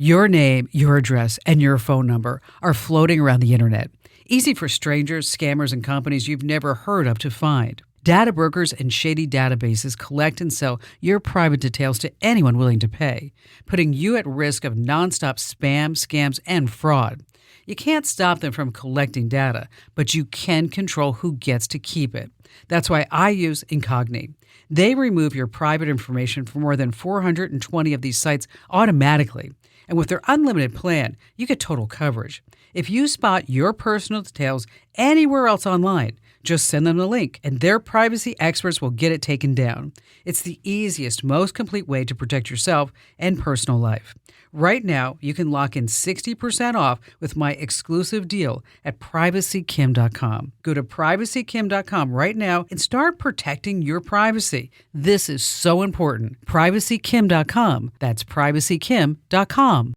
Your name, your address, and your phone number are floating around the internet. Easy for strangers, scammers, and companies you've never heard of to find. Data brokers and shady databases collect and sell your private details to anyone willing to pay, putting you at risk of nonstop spam, scams, and fraud. You can't stop them from collecting data, but you can control who gets to keep it. That's why I use Incogni. They remove your private information from more than 420 of these sites automatically. And with their unlimited plan, you get total coverage. If you spot your personal details anywhere else online, just send them the link, and their privacy experts will get it taken down. It's the easiest, most complete way to protect yourself and personal life. Right now, you can lock in 60% off with my exclusive deal at privacykim.com. Go to privacykim.com right now and start protecting your privacy. This is so important. Privacykim.com. That's privacykim.com.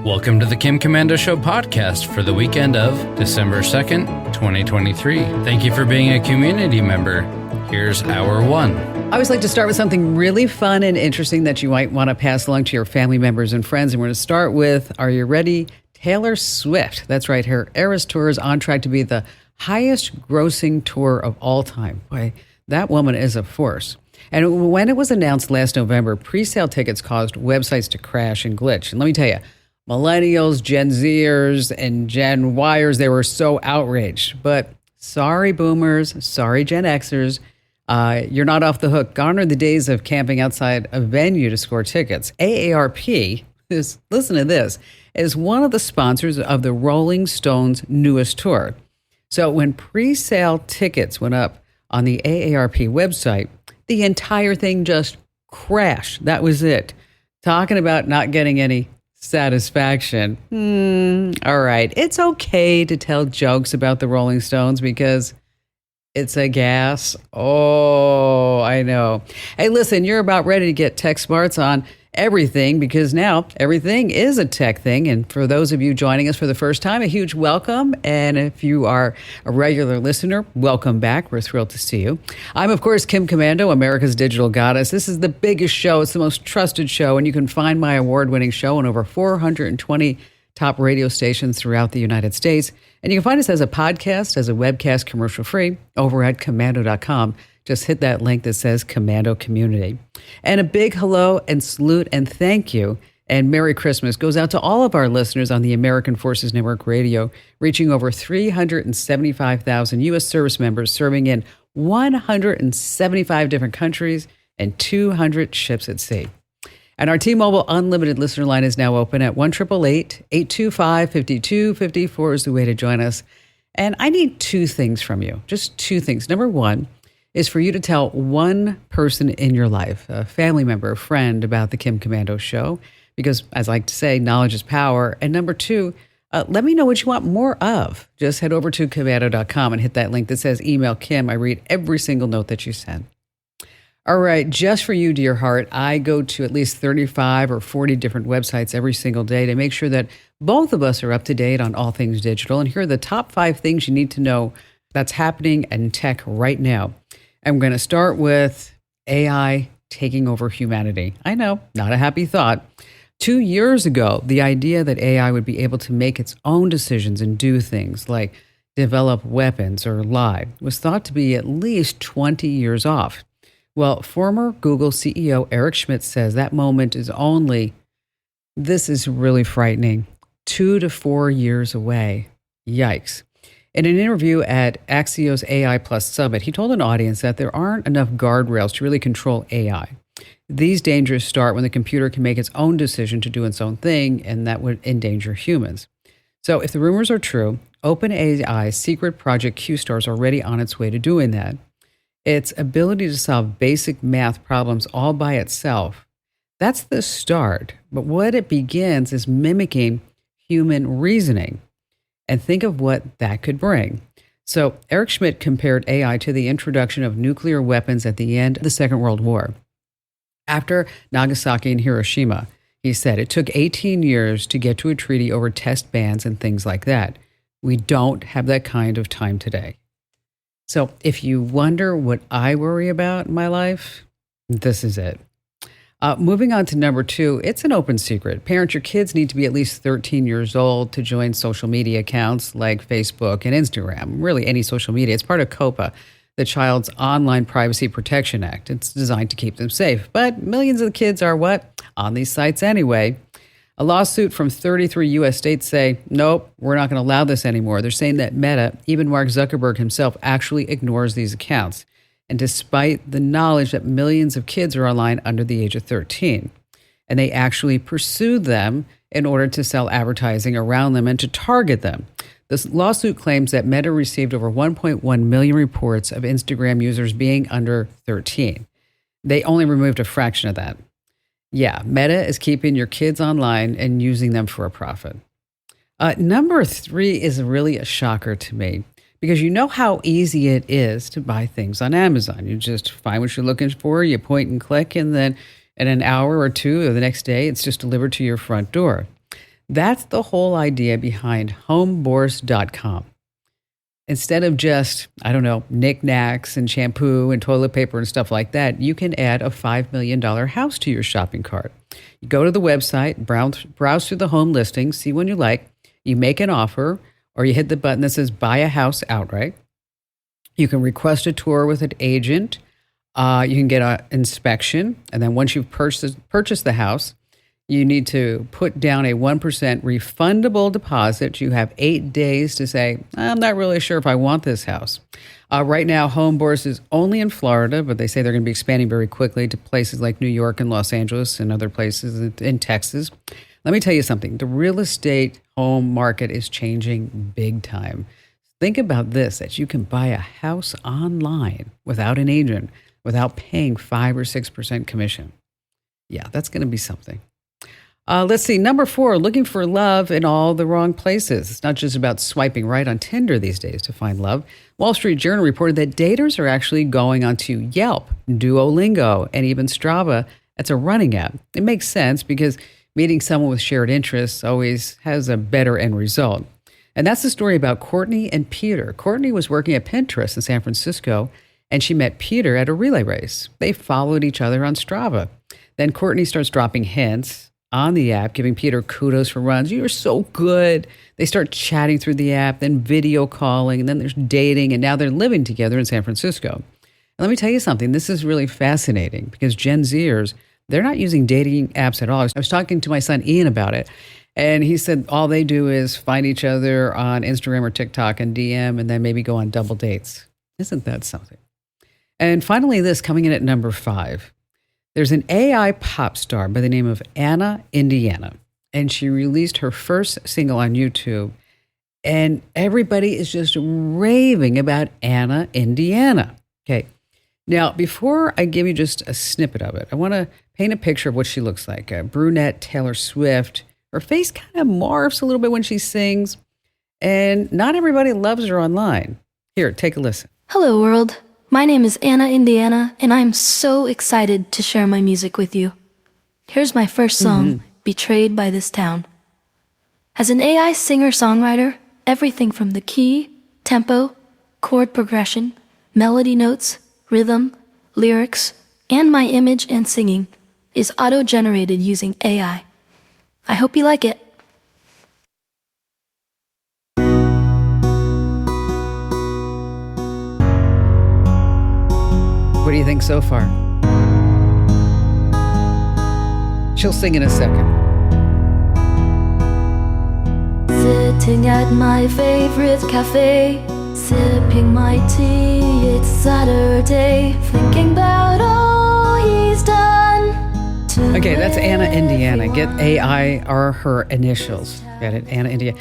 Welcome to the Kim Komando Show podcast for the weekend of December 2nd, 2023. Thank you for being a community member. Here's hour one. I always like to start with something really fun and interesting that you might want to pass along to your family members and friends. And we're going to start with, are you ready? Taylor Swift. That's right. Her Eras Tour is on track to be the highest grossing tour of all time. Boy, that woman is a force. And when it was announced last November, pre-sale tickets caused websites to crash and glitch. And let me tell you, millennials, Gen Zers, and Gen Yers, they were so outraged. But sorry, boomers, sorry, Gen Xers, you're not off the hook. Gone are the days of camping outside a venue to score tickets. AARP, listen to this, is one of the sponsors of the Rolling Stones' newest tour. So when pre-sale tickets went up on the AARP website, the entire thing just crashed. That was it. Talking about not getting any satisfaction. All right. It's okay to tell jokes about the Rolling Stones because it's a gas. Oh, I know. Hey, listen, you're about ready to get tech smarts on everything because now everything is a tech thing. And for those of you joining us for the first time, a huge welcome. And if you are a regular listener, welcome back. We're thrilled to see you. I'm, of course, Kim Komando, America's digital goddess. This is the biggest show. It's the most trusted show. And you can find my award-winning show on over 420 top radio stations throughout the United States. And you can find us as a podcast, as a webcast, commercial-free, over at komando.com. Just hit that link that says Komando Community. And a big hello and salute and thank you and Merry Christmas goes out to all of our listeners on the American Forces Network Radio, reaching over 375,000 U.S. service members serving in 175 different countries and 200 ships at sea. And our T-Mobile Unlimited listener line is now open at 1-888-825-5254 is the way to join us. And I need two things from you, just two things. Number one is for you to tell one person in your life, a family member, a friend, about the Kim Komando Show, because as I like to say, knowledge is power. And number two, let me know what you want more of. Just head over to komando.com and hit that link that says email Kim. I read every single note that you send. All right, just for you, dear heart, I go to at least 35 or 40 different websites every single day to make sure that both of us are up to date on all things digital. And here are the top 5 things you need to know that's happening in tech right now. I'm going to start with AI taking over humanity. I know, not a happy thought. 2 years ago, the idea that AI would be able to make its own decisions and do things like develop weapons or lie was thought to be at least 20 years off. Well, former Google CEO Eric Schmidt says that moment is only, this is really frightening, 2 to 4 years away. Yikes. In an interview at Axios AI Plus Summit, he told an audience that there aren't enough guardrails to really control AI. These dangers start when the computer can make its own decision to do its own thing, and that would endanger humans. So if the rumors are true, OpenAI's secret project Q-Star is already on its way to doing that. Its ability to solve basic math problems all by itself, that's the start. But what it begins is mimicking human reasoning. And think of what that could bring. So Eric Schmidt compared AI to the introduction of nuclear weapons at the end of the Second World War. After Nagasaki and Hiroshima, he said it took 18 years to get to a treaty over test bans and things like that. We don't have that kind of time today. So if you wonder what I worry about in my life, this is it. Moving on to number 2, it's an open secret. Parents, your kids need to be at least 13 years old to join social media accounts like Facebook and Instagram, really any social media. It's part of COPA, the Child's Online Privacy Protection Act. It's designed to keep them safe. But millions of the kids are what? On these sites anyway. A lawsuit from 33 U.S. states say, nope, we're not going to allow this anymore. They're saying that Meta, even Mark Zuckerberg himself, actually ignores these accounts. And despite the knowledge that millions of kids are online under the age of 13, and they actually pursue them in order to sell advertising around them and to target them. This lawsuit claims that Meta received over 1.1 million reports of Instagram users being under 13. They only removed a fraction of that. Yeah, Meta is keeping your kids online and using them for a profit. Number 3 is really a shocker to me. Because you know how easy it is to buy things on Amazon. You just find what you're looking for, you point and click, and then in an hour or two or the next day, it's just delivered to your front door. That's the whole idea behind homebourse.com. Instead of just, knickknacks and shampoo and toilet paper and stuff like that, you can add a $5 million house to your shopping cart. You go to the website, browse through the home listings, see one you like, you make an offer, or you hit the button that says buy a house outright. You can request a tour with an agent. You can get an inspection. And then once you've purchased the house, you need to put down a 1% refundable deposit. You have 8 days to say, I'm not really sure if I want this house. Right now, Home Bourse is only in Florida, but they say they're going to be expanding very quickly to places like New York and Los Angeles and other places in Texas. Let me tell you something. The real estate home market is changing big time. Think about this, that you can buy a house online without an agent, without paying 5 or 6% commission. Yeah, that's going to be something. Let's see. Number 4, looking for love in all the wrong places. It's not just about swiping right on Tinder these days to find love. Wall Street Journal reported that daters are actually going onto Yelp, Duolingo, and even Strava. That's a running app. It makes sense because meeting someone with shared interests always has a better end result. And that's the story about Courtney and Peter. Courtney was working at Pinterest in San Francisco, and she met Peter at a relay race. They followed each other on Strava. Then Courtney starts dropping hints on the app, giving Peter kudos for runs. You're so good. They start chatting through the app, then video calling, and then there's dating, and now they're living together in San Francisco. And let me tell you something. This is really fascinating because Gen Zers, they're not using dating apps at all. I was talking to my son Ian about it, and he said all they do is find each other on Instagram or TikTok and DM, and then maybe go on double dates. Isn't that something? And finally, this coming in at number 5. There's an AI pop star by the name of Anna Indiana, and she released her first single on YouTube, and everybody is just raving about Anna Indiana. Okay. Now, before I give you just a snippet of it, I want to paint a picture of what she looks like. A brunette Taylor Swift. Her face kind of morphs a little bit when she sings, and not everybody loves her online. Here, take a listen. Hello, world. My name is Anna Indiana, and I'm so excited to share my music with you. Here's my first song, Betrayed by This Town. As an AI singer-songwriter, everything from the key, tempo, chord progression, melody notes, rhythm, lyrics, and my image and singing is auto-generated using AI. I hope you like it. What do you think so far? She'll sing in a second. Sitting at my favorite cafe, sipping my tea, it's Saturday, thinking about all he's done. Okay, that's Anna Indiana. Get AI are her initials. Get it? Anna Indiana.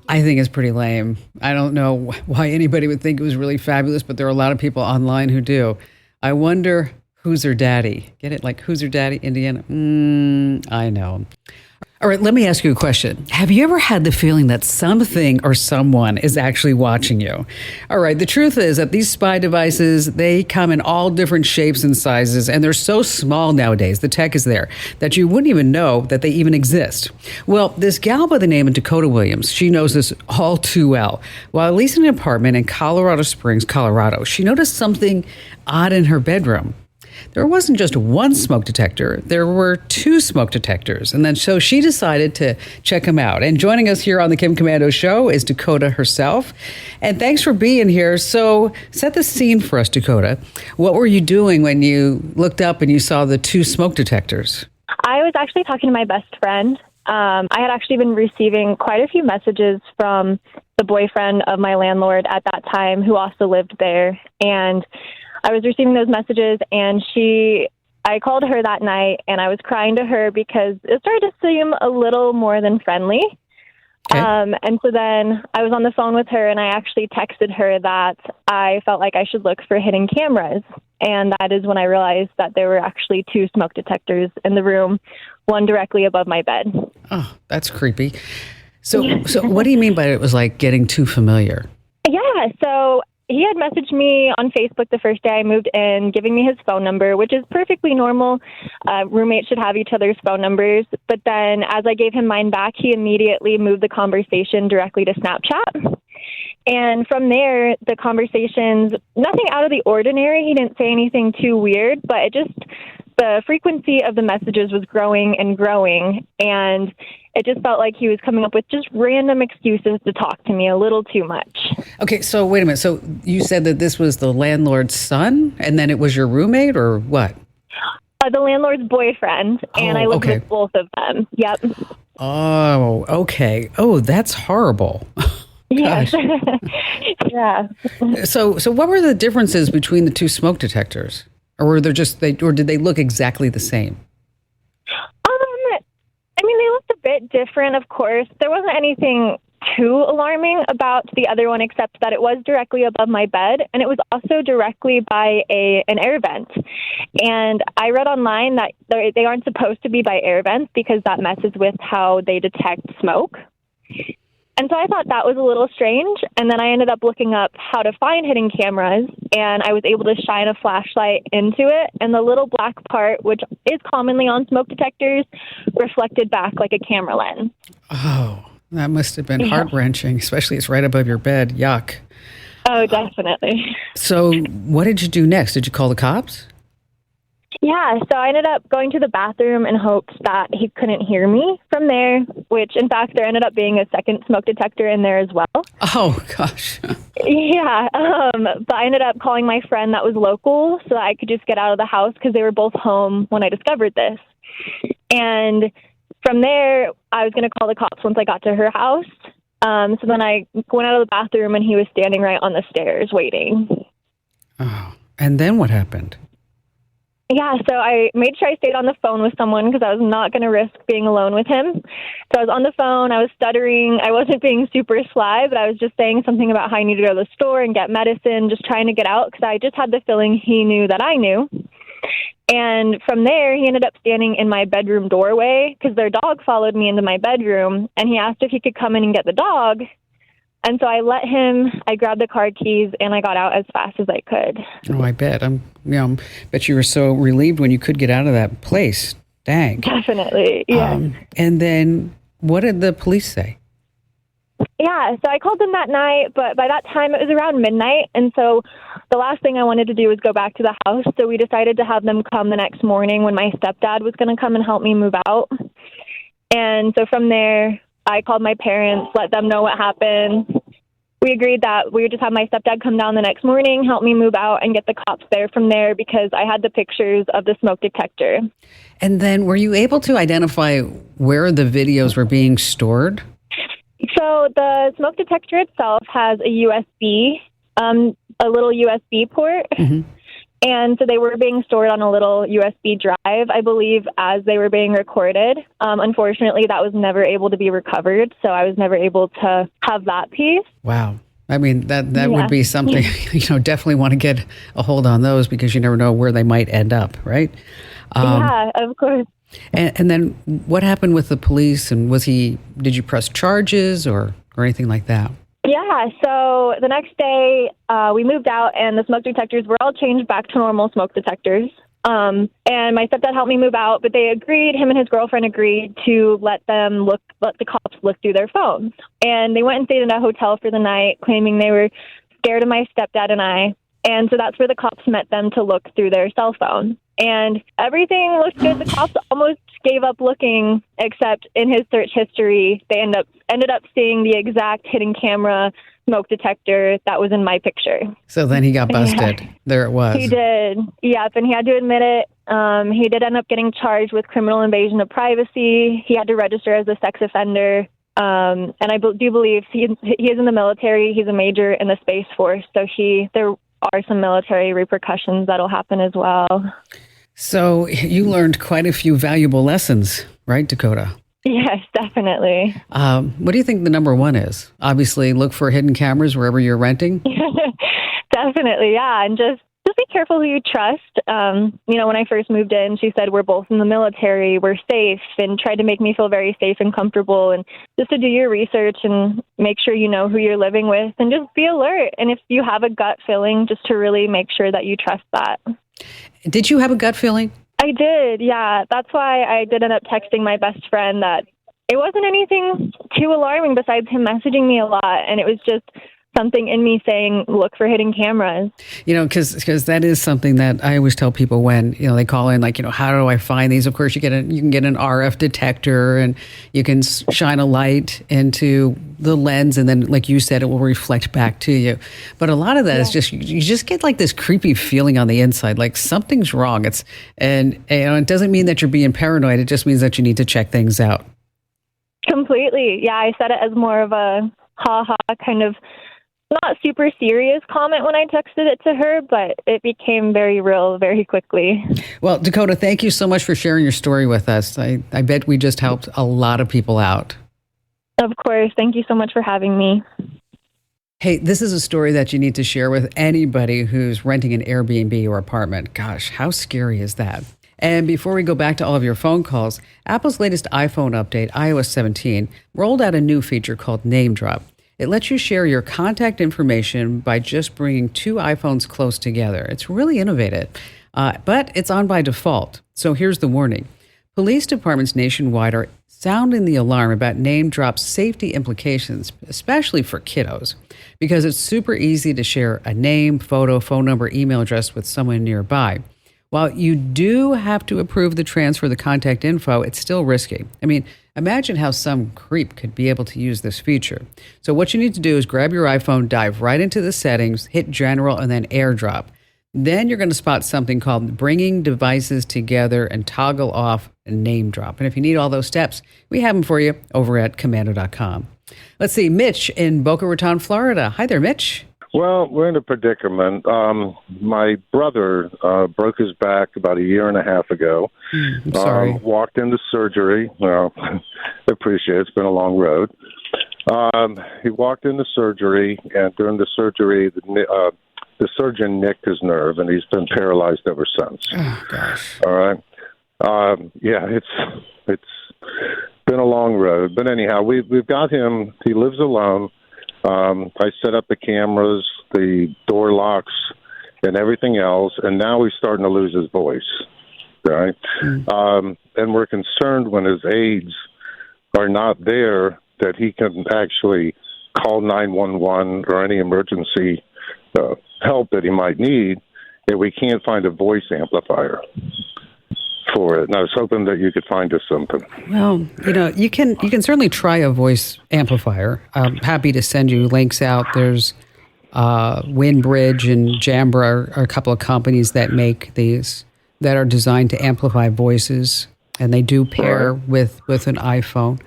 I think it's pretty lame. I don't know why anybody would think it was really fabulous, but there are a lot of people online who do. I wonder who's her daddy. Get it? Like, who's her daddy? Indiana? I know. All right, let me ask you a question. Have you ever had the feeling that something or someone is actually watching you? All right, the truth is that these spy devices, they come in all different shapes and sizes, and they're so small nowadays, the tech is there, that you wouldn't even know that they even exist. Well, this gal by the name of Dakota Williams, she knows this all too well. While leasing an apartment in Colorado Springs, Colorado, she noticed something odd in her bedroom. there wasn't just one smoke detector, there were two smoke detectors. And then so she decided to check them out. And joining us here on the Kim Komando Show is Dakota herself. And thanks for being here. So set the scene for us, Dakota. What were you doing when you looked up and you saw the two smoke detectors? I was actually talking to my best friend. I had actually been receiving quite a few messages from the boyfriend of my landlord at that time, who also lived there. And I was receiving those messages, and I called her that night, and I was crying to her because it started to seem a little more than friendly. Okay. And so then I was on the phone with her, and I actually texted her that I felt like I should look for hidden cameras. And that is when I realized that there were actually two smoke detectors in the room, one directly above my bed. Oh, that's creepy. So what do you mean by it was like getting too familiar? Yeah, so he had messaged me on Facebook the first day I moved in, giving me his phone number, which is perfectly normal. Roommates should have each other's phone numbers. But then as I gave him mine back, he immediately moved the conversation directly to Snapchat. And from there, the conversations, nothing out of the ordinary. He didn't say anything too weird, but the frequency of the messages was growing and growing. And it just felt like he was coming up with just random excuses to talk to me a little too much. Okay, so wait a minute. So you said that this was the landlord's son, and then it was your roommate, or what? The landlord's boyfriend, and I lived with both of them. Yep. Oh, okay. Oh, that's horrible. Gosh. Yeah. So what were the differences between the two smoke detectors, or were there or did they look exactly the same? I mean, they looked a bit different, of course. There wasn't anything too alarming about the other one, except that it was directly above my bed, and it was also directly by an air vent. And I read online that they aren't supposed to be by air vents because that messes with how they detect smoke. And so I thought that was a little strange. And then I ended up looking up how to find hidden cameras, and I was able to shine a flashlight into it. And the little black part, which is commonly on smoke detectors, reflected back like a camera lens. Oh, that must have been heart-wrenching, especially it's right above your bed. Yuck. Oh, definitely. So what did you do next? Did you call the cops? Yeah, so I ended up going to the bathroom in hopes that he couldn't hear me from there, which in fact there ended up being a second smoke detector in there as well. Oh, gosh. Yeah, but I ended up calling my friend that was local so that I could just get out of the house because they were both home when I discovered this. And from there, I was going to call the cops once I got to her house. So then I went out of the bathroom, and he was standing right on the stairs waiting. Oh, and then what happened? Yeah, so I made sure I stayed on the phone with someone because I was not going to risk being alone with him. So I was on the phone, I was stuttering, I wasn't being super sly, but I was just saying something about how I needed to go to the store and get medicine, just trying to get out because I just had the feeling he knew that I knew. And from there, he ended up standing in my bedroom doorway because their dog followed me into my bedroom, and he asked if he could come in and get the dog. And so I let him, I grabbed the car keys, and I got out as fast as I could. Oh, I bet. Bet you were so relieved when you could get out of that place. Dang. Definitely, yeah. And then what did the police say? Yeah, so I called them that night, but by that time it was around midnight. And so the last thing I wanted to do was go back to the house. So we decided to have them come the next morning when my stepdad was going to come and help me move out. And so from there, I called my parents, let them know what happened. We agreed that we would just have my stepdad come down the next morning, help me move out, and get the cops there from there because I had the pictures of the smoke detector. And then were you able to identify where the videos were being stored? So the smoke detector itself has a USB, a little USB port. Mm-hmm. And so they were being stored on a little USB drive, I believe, as they were being recorded. Unfortunately, that was never able to be recovered, so I was never able to have that piece. Wow. I mean, that would be something, definitely want to get a hold on those because you never know where they might end up, right? Yeah, of course. And then what happened with the police? And did you press charges or anything like that? Yeah, so the next day we moved out and the smoke detectors were all changed back to normal smoke detectors. And my stepdad helped me move out, but him and his girlfriend agreed to let the cops look through their phones. And they went and stayed in a hotel for the night, claiming they were scared of my stepdad and I. And so that's where the cops met them to look through their cell phone. And everything looked good. The cops almost gave up looking, except in his search history, they ended up seeing the exact hidden camera smoke detector that was in my picture. So then he got busted. Yeah. There it was. He did. Yep. And he had to admit it. He did end up getting charged with criminal invasion of privacy. He had to register as a sex offender. And I do believe he is in the military. He's a major in the Space Force. So there are some military repercussions that'll happen as well. So you learned quite a few valuable lessons, right, Dakota? Yes, definitely. What do you think the number one is? Obviously, look for hidden cameras wherever you're renting. Definitely, yeah. And just be careful who you trust. When I first moved in, she said, we're both in the military, we're safe, and tried to make me feel very safe and comfortable. And just to do your research and make sure you know who you're living with and just be alert. And if you have a gut feeling, just to really make sure that you trust that. Did you have a gut feeling? I did, yeah. That's why I did end up texting my best friend that it wasn't anything too alarming besides him messaging me a lot. And it was just something in me saying, look for hidden cameras. Because that is something that I always tell people when, they call in, how do I find these? Of course, you can get an RF detector and you can shine a light into the lens. And then, like you said, it will reflect back to you. But a lot of that is just, you just get this creepy feeling on the inside, like something's wrong. It doesn't mean that you're being paranoid. It just means that you need to check things out. Completely. Yeah. I said it as more of a ha-ha kind of not super serious comment when I texted it to her, but it became very real very quickly. Well, Dakota, thank you so much for sharing your story with us. I bet we just helped a lot of people out. Of course. Thank you so much for having me. Hey, this is a story that you need to share with anybody who's renting an Airbnb or apartment. Gosh, how scary is that? And before we go back to all of your phone calls, Apple's latest iPhone update, iOS 17, rolled out a new feature called Name Drop. It lets you share your contact information by just bringing two iPhones close together. It's really innovative, but it's on by default. So here's the warning. Police departments nationwide are sounding the alarm about Name Drop's safety implications, especially for kiddos, because it's super easy to share a name, photo, phone number, email address with someone nearby. While you do have to approve the transfer of the contact info, it's still risky. Imagine how some creep could be able to use this feature. So what you need to do is grab your iPhone, dive right into the settings, hit General, and then AirDrop. Then you're going to spot something called Bringing Devices Together and toggle off Name Drop. And if you need all those steps, we have them for you over at Commando.com. Let's see, Mitch in Boca Raton, Florida. Hi there, Mitch. Well, we're in a predicament. My brother broke his back about a year and a half ago. I'm sorry. Walked into surgery. Well, I appreciate it. It's been a long road. He walked into surgery, and during the surgery, the surgeon nicked his nerve, and he's been paralyzed ever since. Oh, gosh. All right. It's been a long road. But anyhow, we've got him. He lives alone. I set up the cameras, the door locks, and everything else, and now he's starting to lose his voice, right? And we're concerned when his aides are not there that he can actually call 911 or any emergency help that he might need, and we can't find a voice amplifier for it. And I was hoping that you could find us something. Well, you can certainly try a voice amplifier. I'm happy to send you links out. There's Windbridge and Jambra are a couple of companies that make these that are designed to amplify voices, and they do pair with an iPhone.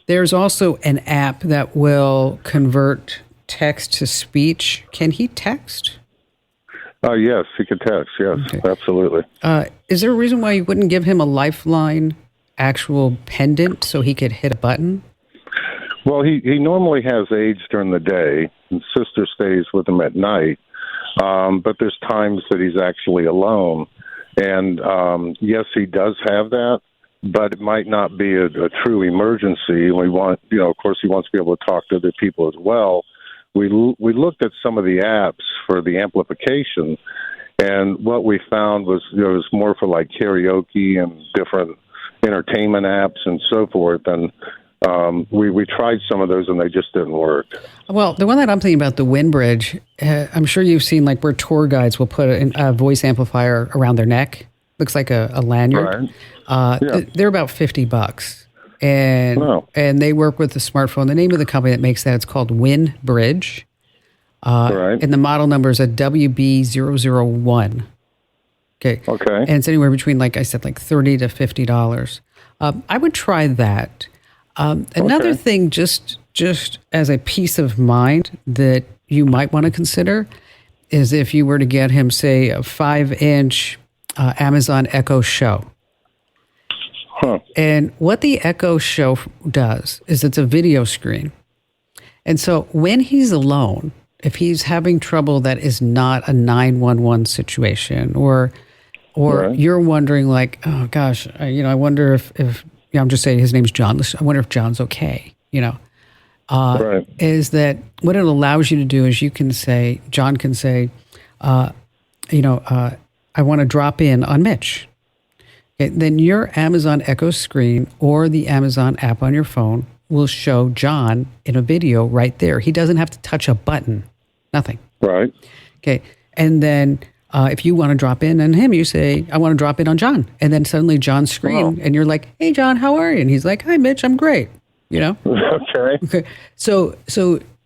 There's also an app that will convert text to speech. Can he text? Yes, he could text. Yes, okay. Absolutely. Is there a reason why you wouldn't give him a Lifeline actual pendant so he could hit a button? Well, he normally has aides during the day, and sister stays with him at night. But there's times that he's actually alone. And yes, he does have that, but it might not be a true emergency. We want, of course, he wants to be able to talk to other people as well. We looked at some of the apps for the amplification, and what we found was it was more for like karaoke and different entertainment apps and so forth. And We tried some of those and they just didn't work. Well, the one that I'm thinking about, the Windbridge, I'm sure you've seen like where tour guides will put a voice amplifier around their neck. Looks like a lanyard. Right. They're about $50. And they work with the smartphone. The name of the company that makes that, it's called Windbridge. Right. And the model number is a WB001. Okay. And it's anywhere between, like I said, like $30 to $50. I would try that. Another thing, just as a peace of mind that you might want to consider is if you were to get him, say, a 5-inch Amazon Echo Show. And what the Echo Show does is it's a video screen. And so when he's alone, if he's having trouble that is not a 911 situation, or you're wondering like, oh gosh, I wonder if I'm just saying his name's John. I wonder if John's okay, is that what it allows you to do is John can say, I want to drop in on Mitch. Okay, then your Amazon Echo screen or the Amazon app on your phone will show John in a video right there. He doesn't have to touch a button, nothing. Right. Okay, and then if you want to drop in on him, you say, I want to drop in on John. And then suddenly John's screen, and you're like, hey, John, how are you? And he's like, hi, Mitch, I'm great. Okay. So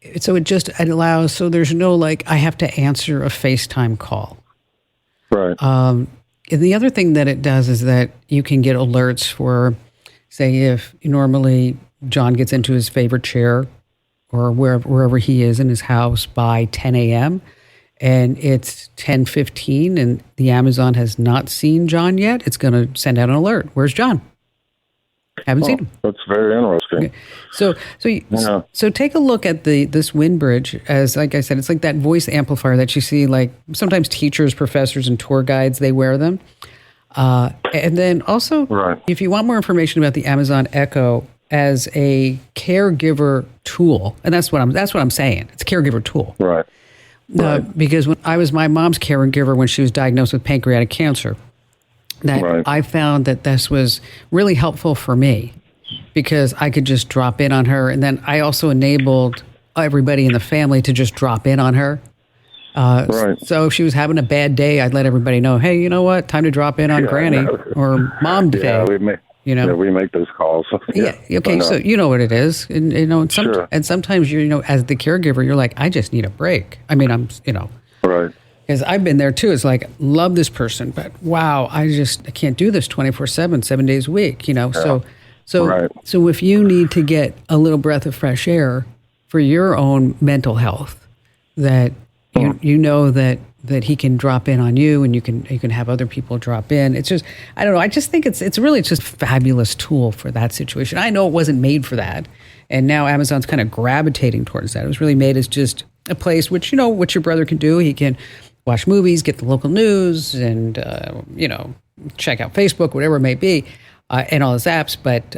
it allows, so there's no like, I have to answer a FaceTime call. Right. And the other thing that it does is that you can get alerts for, say, if normally John gets into his favorite chair or wherever he is in his house by 10 a.m., and it's 10:15 and the Amazon has not seen John yet, it's going to send out an alert. Where's John? Haven't seen him. That's very interesting. Okay. So take a look at this Windbridge as, like I said, it's like that voice amplifier that you see, like sometimes teachers, professors, and tour guides, they wear them. And then also, if you want more information about the Amazon Echo as a caregiver tool, and that's what I'm saying, it's a caregiver tool. Right. Because when I was my mom's caregiver when she was diagnosed with pancreatic cancer, I found that this was really helpful for me because I could just drop in on her. And then I also enabled everybody in the family to just drop in on her. So if she was having a bad day, I'd let everybody know, hey, you know what? Time to drop in on Granny or Mom today. We make those calls. Okay. So you know what it is. And, and sometimes, as the caregiver, you're like, I just need a break. I mean, Right. Because I've been there too. It's like, love this person, but wow, I can't do this 24/7, 7 days a week, So if you need to get a little breath of fresh air for your own mental health, that you know that he can drop in on you, and you can have other people drop in. It's just, I don't know. I just think it's really just a fabulous tool for that situation. I know it wasn't made for that, and now Amazon's kind of gravitating towards that. It was really made as just a place which what your brother can do. He can watch movies, get the local news, and check out Facebook, whatever it may be, and all his apps. But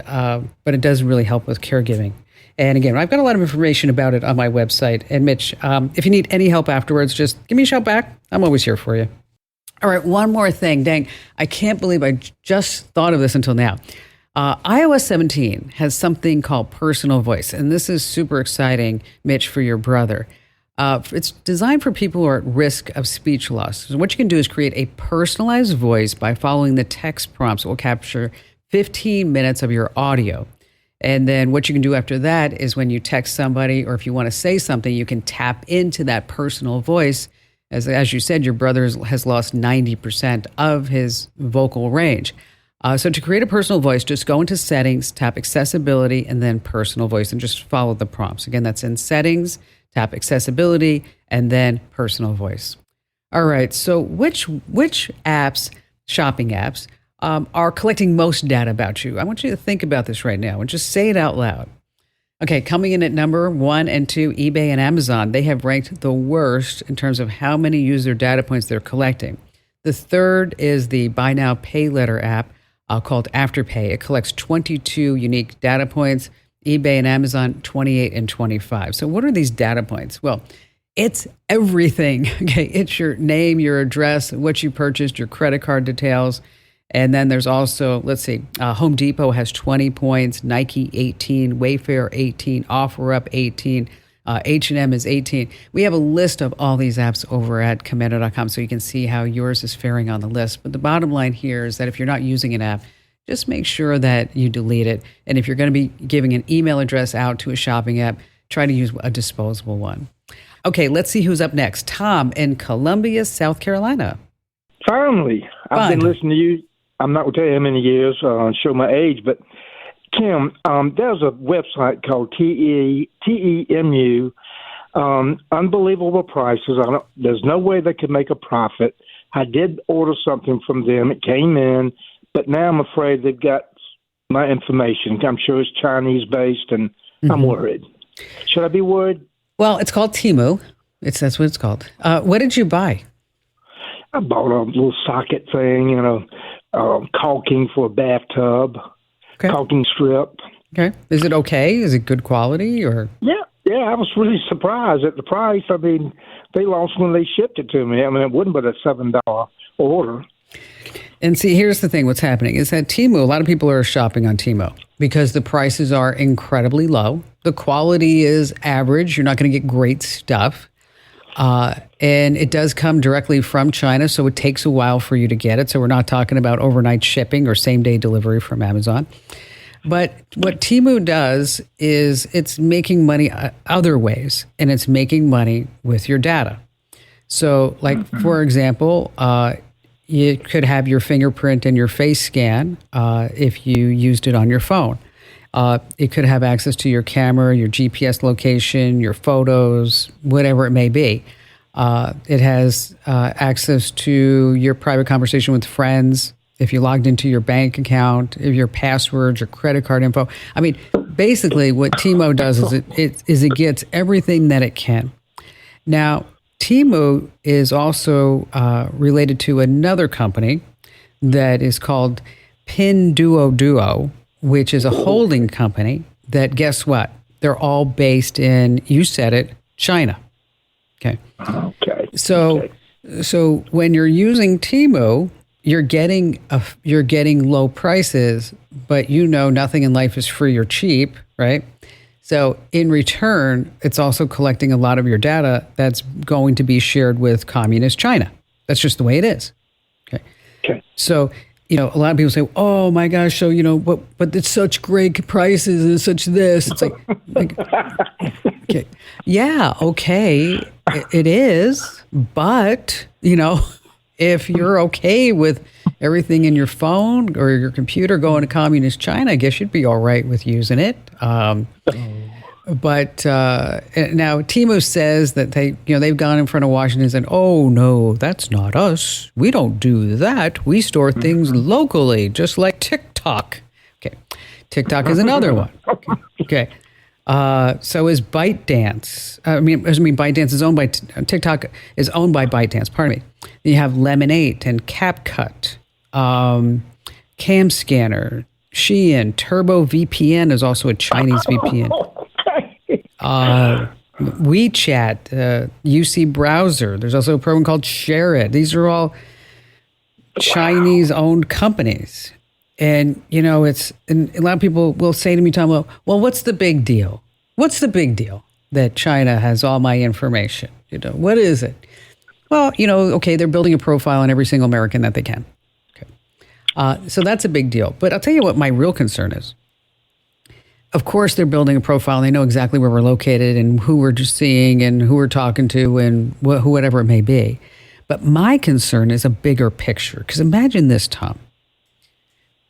it does really help with caregiving. And again, I've got a lot of information about it on my website. And Mitch, if you need any help afterwards, just give me a shout back. I'm always here for you. All right, one more thing. Dang, I can't believe I just thought of this until now. iOS 17 has something called personal voice, and this is super exciting, Mitch, for your brother. It's designed for people who are at risk of speech loss. So what you can do is create a personalized voice by following the text prompts. It will capture 15 minutes of your audio. And then what you can do after that is when you text somebody, or if you want to say something, you can tap into that personal voice. As you said, your brother has lost 90% of his vocal range. So to create a personal voice, just go into settings, tap accessibility, and then personal voice, and just follow the prompts. Again, that's in settings, tap accessibility, and then personal voice. All right, so which apps, shopping apps, are collecting most data about you? I want you to think about this right now and just say it out loud. Okay, coming in at number 1 and 2, eBay and Amazon, they have ranked the worst in terms of how many user data points they're collecting. The third is the Buy Now, Pay Later app called Afterpay. It collects 22 unique data points. eBay and Amazon, 28 and 25. So what are these data points? Well, it's everything. Okay, it's your name, your address, what you purchased, your credit card details. And then there's also, let's see, Home Depot has 20 points, Nike 18, Wayfair 18, OfferUp 18, H&M is 18. We have a list of all these apps over at Commando.com so you can see how yours is faring on the list. But the bottom line here is that if you're not using an app, just make sure that you delete it. And if you're going to be giving an email address out to a shopping app, try to use a disposable one. Okay, let's see who's up next. Tom in Columbia, South Carolina. Finally, I've been listening to you. I'm not going to tell you how many years, show my age, but Kim, there's a website called TEMU, unbelievable prices. There's no way they could make a profit. I did order something from them. It came in, but now I'm afraid they've got my information. I'm sure it's Chinese-based, and I'm worried. Should I be worried? Well, it's called Temu. That's what it's called. What did you buy? I bought a little socket thing and caulking for a bathtub, caulking strip. Okay. Is it okay? Is it good quality or? Yeah, I was really surprised at the price. I mean, they lost when they shipped it to me. I mean, it wasn't but a $7 order. And see, here's the thing. What's happening is that Temu, a lot of people are shopping on Temu because the prices are incredibly low. The quality is average. You're not going to get great stuff. And it does come directly from China, so it takes a while for you to get it. So we're not talking about overnight shipping or same-day delivery from Amazon. But what Temu does is it's making money other ways, and it's making money with your data. So, like, for example, you could have your fingerprint and your face scan if you used it on your phone. It could have access to your camera, your GPS location, your photos, whatever it may be. It has access to your private conversation with friends, if you logged into your bank account, if your passwords, your credit card info. I mean, basically what Temu does is it gets everything that it can. Now, Temu is also related to another company that is called Pinduoduo, which is a holding company that, guess what? They're all based in, you said it, China. Okay. So when you're using Temu, you're getting low prices, but nothing in life is free or cheap, right? So in return, it's also collecting a lot of your data that's going to be shared with communist China. That's just the way it is. Okay. So, a lot of people say, oh my gosh, so, but it's such great prices and such this. It's like okay. Yeah, okay, it is. But, if you're okay with everything in your phone or your computer going to communist China, I guess you'd be all right with using it. But now Temu says that they've gone in front of Washington and said, oh, no, that's not us. We don't do that. We store things locally, just like TikTok. Okay. TikTok is another one. Okay. So is ByteDance. ByteDance is owned by TikTok is owned by ByteDance. Pardon me. You have Lemonade and CapCut, CamScanner, Shein, Turbo VPN is also a Chinese VPN. WeChat, UC Browser. There's also a program called ShareIt. These are all Chinese-owned companies. And, and a lot of people will say to me, Tom, well, what's the big deal? What's the big deal that China has all my information? What is it? Well, okay, they're building a profile on every single American that they can. Okay. So that's a big deal. But I'll tell you what my real concern is. Of course, they're building a profile and they know exactly where we're located and who we're just seeing and who we're talking to and whatever it may be. But my concern is a bigger picture. Because imagine this, Tom.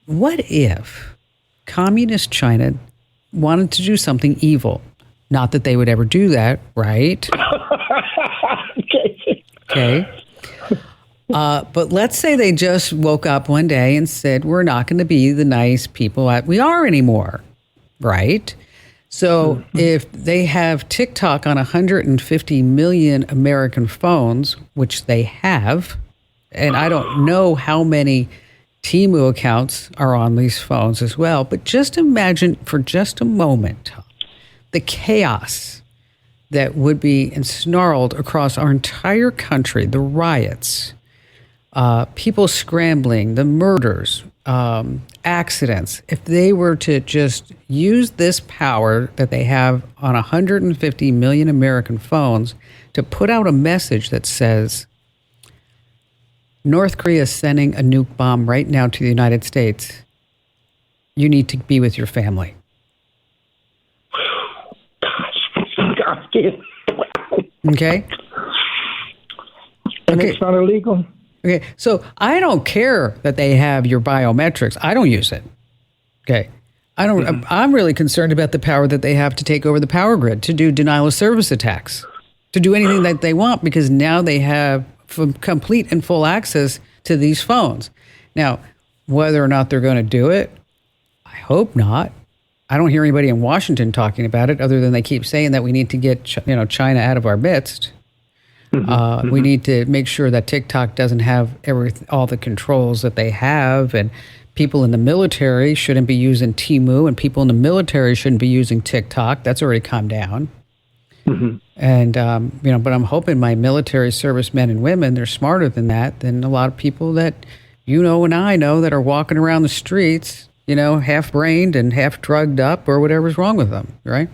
What if communist China wanted to do something evil? Not that they would ever do that, right? Okay. But let's say they just woke up one day and said, we're not going to be the nice people we are anymore, right? So if they have TikTok on 150 million American phones, which they have, and I don't know how many Temu accounts are on these phones as well, but just imagine for just a moment the chaos that would be ensnarled across our entire country, the riots, people scrambling, the murders, accidents, if they were to just use this power that they have on 150 million American phones to put out a message that says, North Korea is sending a nuke bomb right now to the United States. You need to be with your family. Okay? And it's not illegal? Okay, so I don't care that they have your biometrics. I don't use it. Okay. I'm really concerned about the power that they have to take over the power grid, to do denial of service attacks, to do anything that they want, because now they have complete and full access to these phones. Now, whether or not they're going to do it, I hope not. I don't hear anybody in Washington talking about it, other than they keep saying that we need to get China out of our midst. We need to make sure that TikTok doesn't have all the controls that they have, and people in the military shouldn't be using Temu, and people in the military shouldn't be using TikTok. That's already calmed down. And, but I'm hoping my military servicemen and women, they're smarter than a lot of people that and I know that are walking around the streets, half-brained and half-drugged up or whatever's wrong with them, right?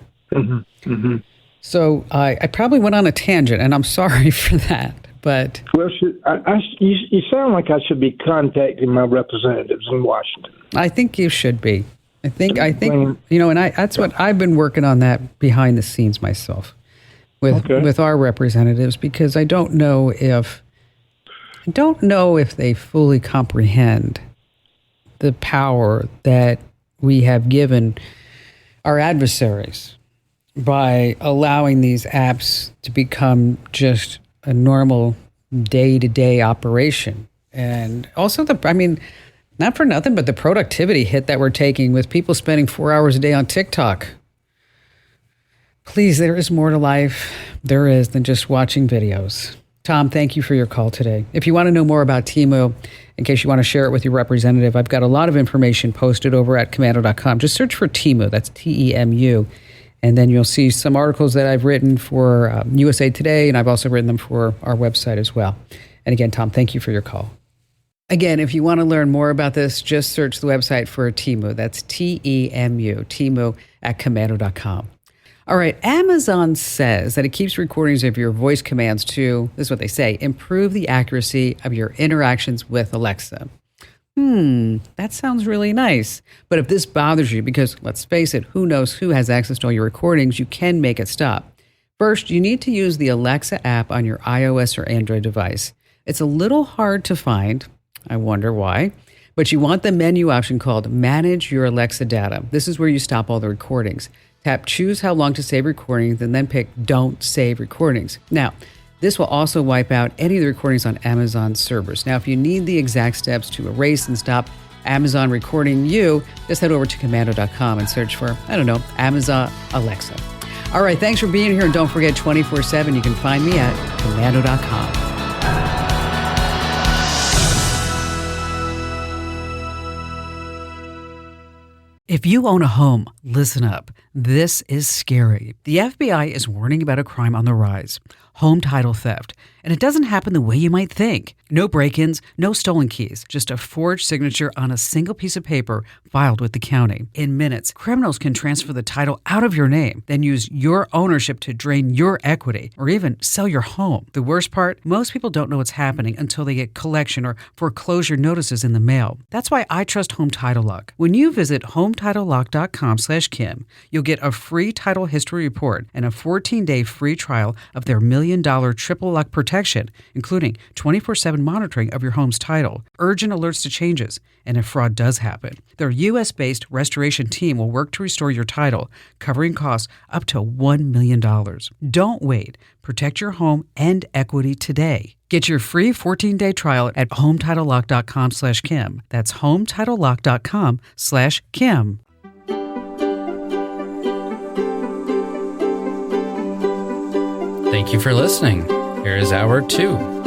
So I probably went on a tangent, and I'm sorry for that. But you sound like I should be contacting my representatives in Washington. I think you should be. I think that's what I've been working on, that behind the scenes myself with our representatives, because I don't know if they fully comprehend the power that we have given our adversaries by allowing these apps to become just a normal day-to-day operation. And also not for nothing, but the productivity hit that we're taking with people spending 4 hours a day on TikTok. Please, there is more to life. There is, than just watching videos. Tom, thank you for your call today. If you want to know more about Temu, in case you want to share it with your representative, I've got a lot of information posted over at commando.com. Just search for Temu. That's Temu. And then you'll see some articles that I've written for USA Today, and I've also written them for our website as well. And again, Tom, thank you for your call. Again, if you want to learn more about this, just search the website for Temu. That's Temu, Temu at commando.com. All right, Amazon says that it keeps recordings of your voice commands to, this is what they say, improve the accuracy of your interactions with Alexa. That sounds really nice. But if this bothers you, because let's face it, who knows who has access to all your recordings, you can make it stop. First, you need to use the Alexa app on your iOS or Android device. It's a little hard to find. I wonder why. But you want the menu option called Manage Your Alexa Data. This is where you stop all the recordings. Tap Choose How Long to Save Recordings, and then pick Don't Save Recordings. Now, this will also wipe out any of the recordings on Amazon servers. Now, if you need the exact steps to erase and stop Amazon recording you, just head over to commando.com and search for, Amazon Alexa. All right, thanks for being here. And don't forget, 24/7, you can find me at commando.com. If you own a home, listen up. This is scary. The FBI is warning about a crime on the rise: home title theft. And it doesn't happen the way you might think. No break-ins, no stolen keys, just a forged signature on a single piece of paper filed with the county. In minutes, criminals can transfer the title out of your name, then use your ownership to drain your equity or even sell your home. The worst part, most people don't know what's happening until they get collection or foreclosure notices in the mail. That's why I trust Home Title Lock. When you visit HometitleLock.com/Kim, you'll get a free title history report and a 14-day free trial of their $1 million triple lock protection, including 24/7 monitoring of your home's title, urgent alerts to changes, and if fraud does happen. Their U.S.-based restoration team will work to restore your title, covering costs up to $1 million. Don't wait. Protect your home and equity today. Get your free 14-day trial at HometitleLock.com/Kim. That's HometitleLock.com/Kim. Thank you for listening. Here is hour 2.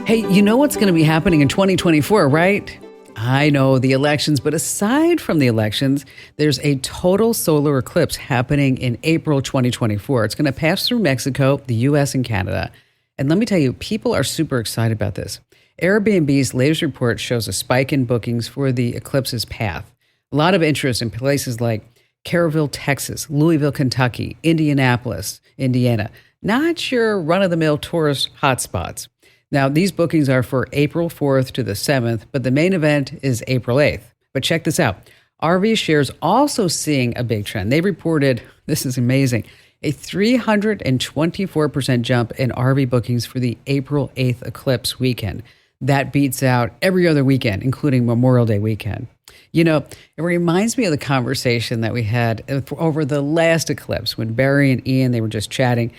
Hey, you know what's going to be happening in 2024, right? I know, the elections, but aside from the elections, there's a total solar eclipse happening in April 2024. It's going to pass through Mexico, the U.S., and Canada. And let me tell you, people are super excited about this. Airbnb's latest report shows a spike in bookings for the eclipse's path. A lot of interest in places like Caryville, Texas, Louisville, Kentucky, Indianapolis, Indiana. Not your run-of-the-mill tourist hotspots. Now, these bookings are for April 4th to the 7th, but the main event is April 8th. But check this out. RV shares also seeing a big trend. They reported, this is amazing, a 324% jump in RV bookings for the April 8th eclipse weekend. That beats out every other weekend, including Memorial Day weekend. You know, it reminds me of the conversation that we had over the last eclipse when Barry and Ian, they were just chatting,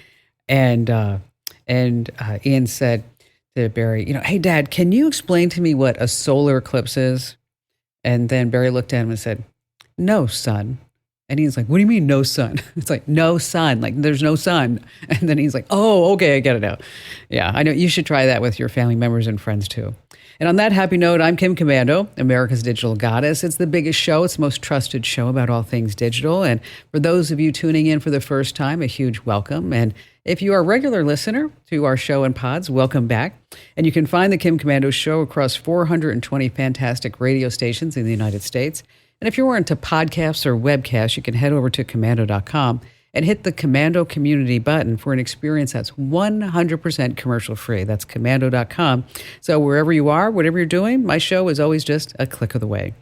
and Ian said to Barry, hey, Dad, can you explain to me what a solar eclipse is? And then Barry looked at him and said, no, son. And he's like, what do you mean no sun? It's like, no sun, like there's no sun. And then he's like, oh, okay, I get it now. Yeah, I know you should try that with your family members and friends too. And on that happy note, I'm Kim Komando, America's digital goddess. It's the biggest show. It's the most trusted show about all things digital. And for those of you tuning in for the first time, a huge welcome. And if you are a regular listener to our show and pods, welcome back. And you can find the Kim Komando Show across 420 fantastic radio stations in the United States. And if you're into podcasts or webcasts, you can head over to Komando.com and hit the Komando Community button for an experience that's 100% commercial free. That's Komando.com. So wherever you are, whatever you're doing, my show is always just a click of the way.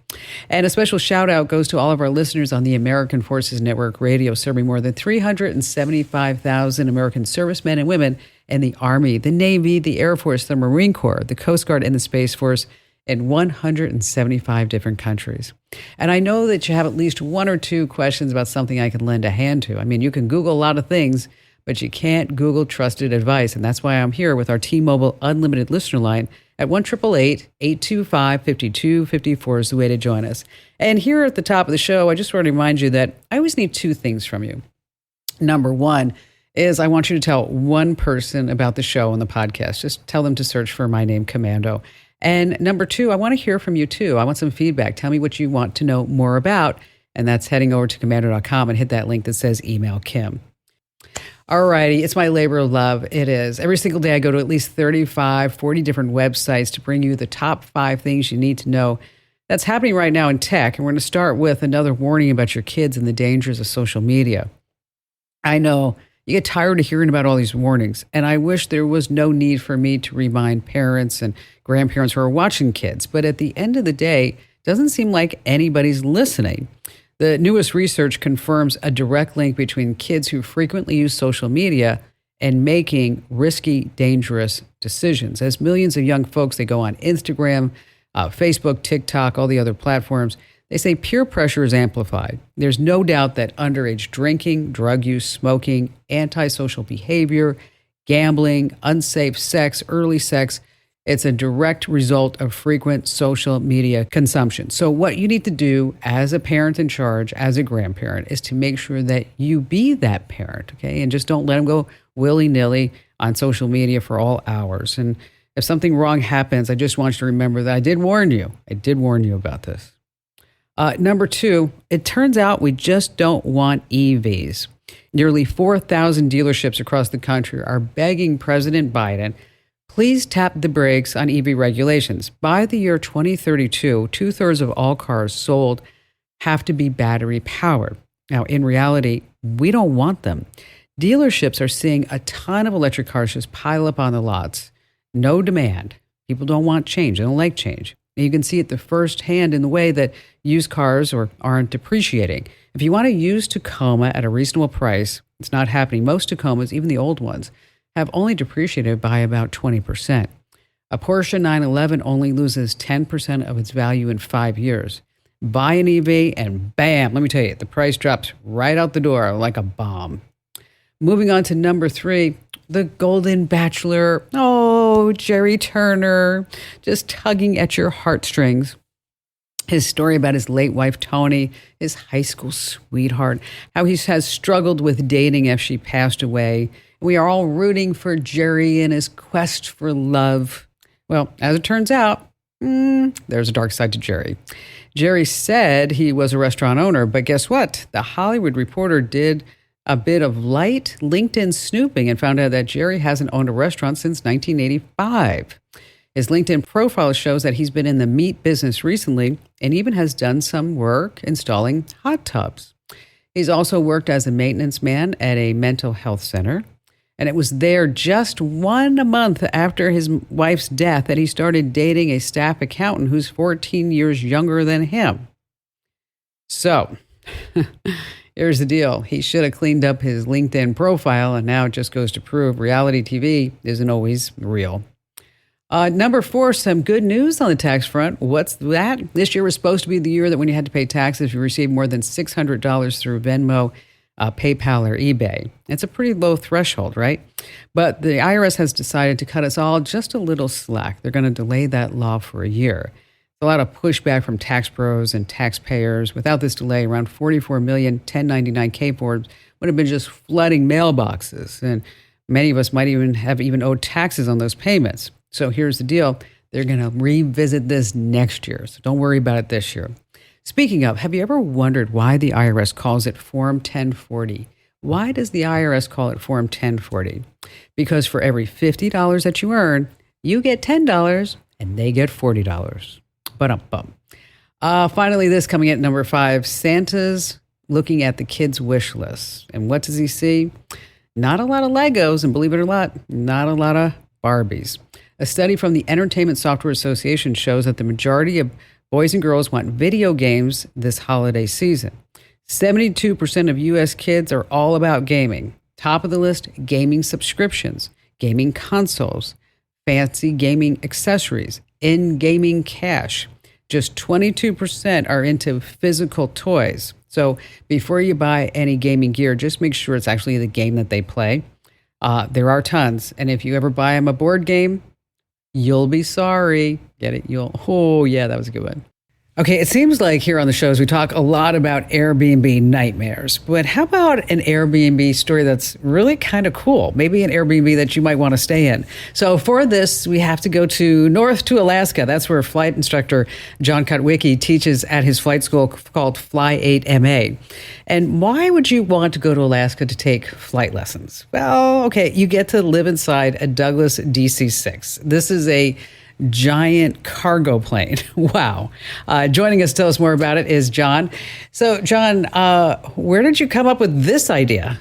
And a special shout out goes to all of our listeners on the American Forces Network Radio, serving more than 375,000 American servicemen and women in the Army, the Navy, the Air Force, the Marine Corps, the Coast Guard, and the Space Force in 175 different countries. And I know that you have at least one or two questions about something I can lend a hand to. I mean, you can Google a lot of things, but you can't Google trusted advice. And that's why I'm here with our T-Mobile Unlimited listener line at 1-888-825-5254 is the way to join us. And here at the top of the show, I just want to remind you that I always need two things from you. Number one is I want you to tell one person about the show on the podcast. Just tell them to search for my name, Komando. And number two, I want to hear from you too. I want some feedback. Tell me what you want to know more about. And that's heading over to Komando.com and hit that link that says email Kim. All righty. It's my labor of love. It is. Every single day I go to at least 35, 40 different websites to bring you the top 5 things you need to know that's happening right now in tech. And we're going to start with another warning about your kids and the dangers of social media. I know you get tired of hearing about all these warnings, and I wish there was no need for me to remind parents and grandparents who are watching kids. But at the end of the day, it doesn't seem like anybody's listening. The newest research confirms a direct link between kids who frequently use social media and making risky, dangerous decisions. As millions of young folks, they go on Instagram, Facebook, TikTok, all the other platforms, they say peer pressure is amplified. There's no doubt that underage drinking, drug use, smoking, antisocial behavior, gambling, unsafe sex, early sex, it's a direct result of frequent social media consumption. So what you need to do as a parent in charge, as a grandparent, is to make sure that you be that parent, okay? And just don't let them go willy-nilly on social media for all hours. And if something wrong happens, I just want you to remember that I did warn you. I did warn you about this. Number two, it turns out we just don't want EVs. Nearly 4,000 dealerships across the country are begging President Biden, please tap the brakes on EV regulations. By the year 2032, 2/3 of all cars sold have to be battery powered. Now, in reality, we don't want them. Dealerships are seeing a ton of electric cars just pile up on the lots. No demand. People don't want change. They don't like change. And you can see it the first hand in the way that used cars aren't depreciating. If you want a used Tacoma at a reasonable price, it's not happening. Most Tacomas, even the old ones, have only depreciated by about 20%. A Porsche 911 only loses 10% of its value in 5 years. Buy an EV and bam, let me tell you, the price drops right out the door like a bomb. Moving on to number 3, the Golden Bachelor. Oh, Jerry Turner, just tugging at your heartstrings. His story about his late wife, Toni, his high school sweetheart, how he has struggled with dating after she passed away. We are all rooting for Jerry in his quest for love. Well, as it turns out, there's a dark side to Jerry. Jerry said he was a restaurant owner, but guess what? The Hollywood Reporter did a bit of light LinkedIn snooping and found out that Jerry hasn't owned a restaurant since 1985. His LinkedIn profile shows that he's been in the meat business recently and even has done some work installing hot tubs. He's also worked as a maintenance man at a mental health center. And it was there just 1 month after his wife's death that he started dating a staff accountant who's 14 years younger than him. So here's the deal. He should have cleaned up his LinkedIn profile, and now it just goes to prove reality TV isn't always real. Number 4, some good news on the tax front. What's that? This year was supposed to be the year that when you had to pay taxes if you received more than $600 through Venmo, PayPal, or eBay. It's a pretty low threshold, right? But the IRS has decided to cut us all just a little slack. They're going to delay that law for a year. A lot of pushback from tax pros and taxpayers. Without this delay, around 44 million 1099-K forms would have been just flooding mailboxes. And many of us might even have owed taxes on those payments. So here's the deal. They're going to revisit this next year. So don't worry about it this year. Speaking of, have you ever wondered why the IRS calls it Form 1040? Why does the IRS call it Form 1040? Because for every $50 that you earn, you get $10 and they get $40. Ba-dum-bum. Finally, this coming at number 5, Santa's looking at the kids' wish list. And what does he see? Not a lot of Legos, and believe it or not a lot of Barbies. A study from the Entertainment Software Association shows that the majority of boys and girls want video games this holiday season. 72% of U.S. kids are all about gaming. Top of the list, gaming subscriptions, gaming consoles, fancy gaming accessories, in-gaming cash. Just 22% are into physical toys. So before you buy any gaming gear, just make sure it's actually the game that they play. There are tons. And if you ever buy them a board game, you'll be sorry. Get it? Oh, yeah, that was a good one. Okay, it seems like here on the shows we talk a lot about Airbnb nightmares, but how about an Airbnb story that's really kind of cool? Maybe an Airbnb that you might want to stay in. So for this, we have to go north to Alaska. That's where flight instructor John Kotwicki teaches at his flight school called Fly 8 MA. And why would you want to go to Alaska to take flight lessons? Well, okay, you get to live inside a Douglas DC-6. This is a giant cargo plane. Wow. Joining us to tell us more about it is John. So, John, where did you come up with this idea?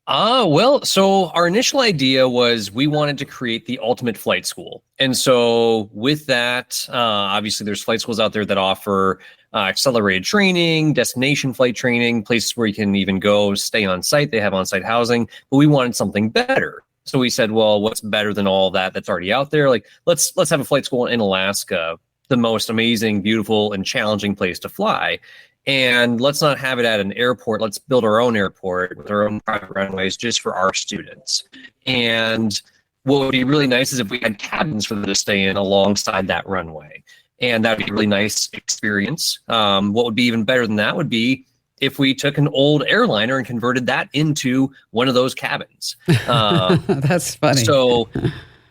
So our initial idea was we wanted to create the ultimate flight school. And so with that, obviously there's flight schools out there that offer accelerated training, destination flight training, places where you can even go stay on site. They have on-site housing, but we wanted something better. So we said, well, what's better than all that that's already out there? Like, let's have a flight school in Alaska, the most amazing, beautiful, and challenging place to fly. And let's not have it at an airport. Let's build our own airport with our own private runways just for our students. And what would be really nice is if we had cabins for them to stay in alongside that runway. And that'd be a really nice experience. What would be even better than that would be if we took an old airliner and converted that into one of those cabins. That's funny. So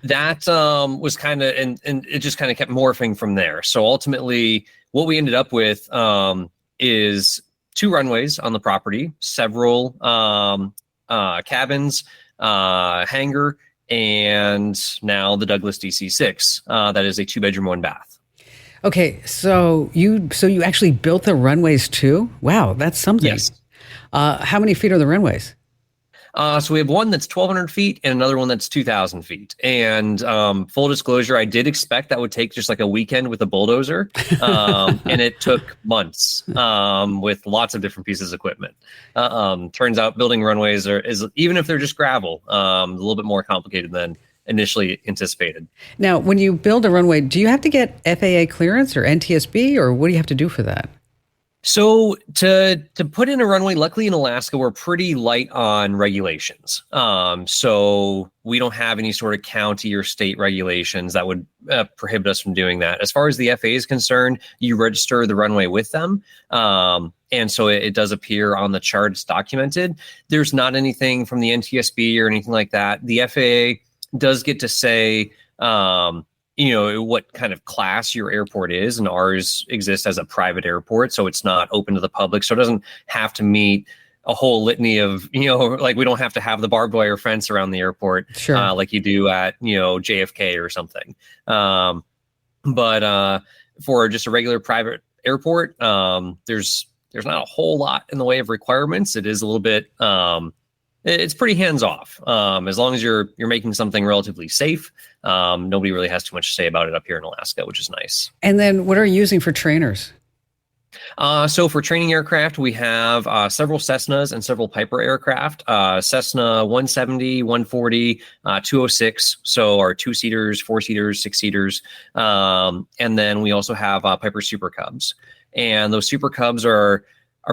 that was kind of, and it just kind of kept morphing from there. So ultimately, what we ended up with is 2 runways on the property, several cabins, hangar, and now the Douglas DC-6. That is a 2-bedroom, 1 bath. Okay, so you actually built the runways too? Wow, that's something. Yes. How many feet are the runways? So we have one that's 1,200 feet and another one that's 2,000 feet. And full disclosure, I did expect that would take just like a weekend with a bulldozer. And it took months with lots of different pieces of equipment. Turns out building runways is even if they're just gravel, a little bit more complicated than initially anticipated. Now, when you build a runway, do you have to get FAA clearance or NTSB, or what do you have to do for that? So to put in a runway, luckily in Alaska, we're pretty light on regulations. So we don't have any sort of county or state regulations that would prohibit us from doing that. As far as the FAA is concerned, you register the runway with them. And so it does appear on the chart, it's documented. There's not anything from the NTSB or anything like that. The FAA does get to say, what kind of class your airport is, and ours exists as a private airport, so it's not open to the public, so it doesn't have to meet a whole litany of, like we don't have to have the barbed wire fence around the airport, like you do at, JFK or something. But for just a regular private airport, there's not a whole lot in the way of requirements. It is a little bit, it's pretty hands off. As long as you're making something relatively safe, nobody really has too much to say about it up here in Alaska, which is nice. And then what are you using for trainers? So for training aircraft, we have several Cessnas and several Piper aircraft. Cessna 170, 140, 206. So our 2-seaters, 4-seaters, 6-seaters. And then we also have Piper Super Cubs. And those Super Cubs are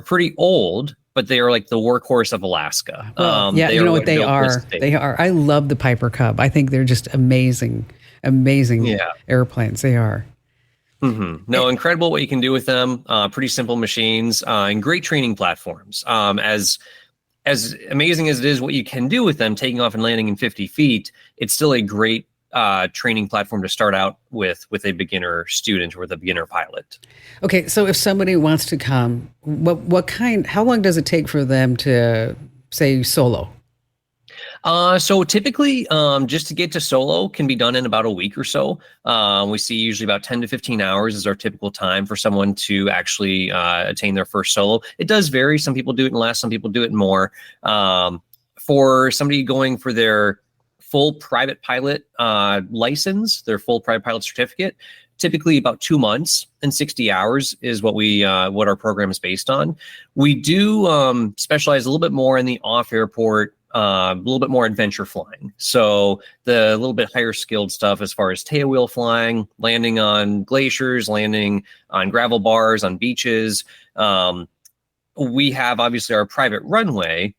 pretty old, but they are like the workhorse of Alaska. You know what they are? They are. I love the Piper Cub. I think they're just amazing airplanes. They are. Mm-hmm. No, incredible what you can do with them. Pretty simple machines and great training platforms. As amazing as it is what you can do with them, taking off and landing in 50 feet, it's still a great training platform to start out with a beginner student or with a beginner pilot. Okay, so if somebody wants to come, how long does it take for them to say solo? So typically, just to get to solo can be done in about a week or so. We see usually about 10 to 15 hours is our typical time for someone to actually attain their first solo. It does vary. Some people do it in less, some people do it more. For somebody going for their full private pilot license, their full private pilot certificate, typically about 2 months and 60 hours is what what our program is based on. We do specialize a little bit more in the off-airport, a little bit more adventure flying. So the little bit higher skilled stuff as far as tailwheel flying, landing on glaciers, landing on gravel bars, on beaches. We have obviously our private runway,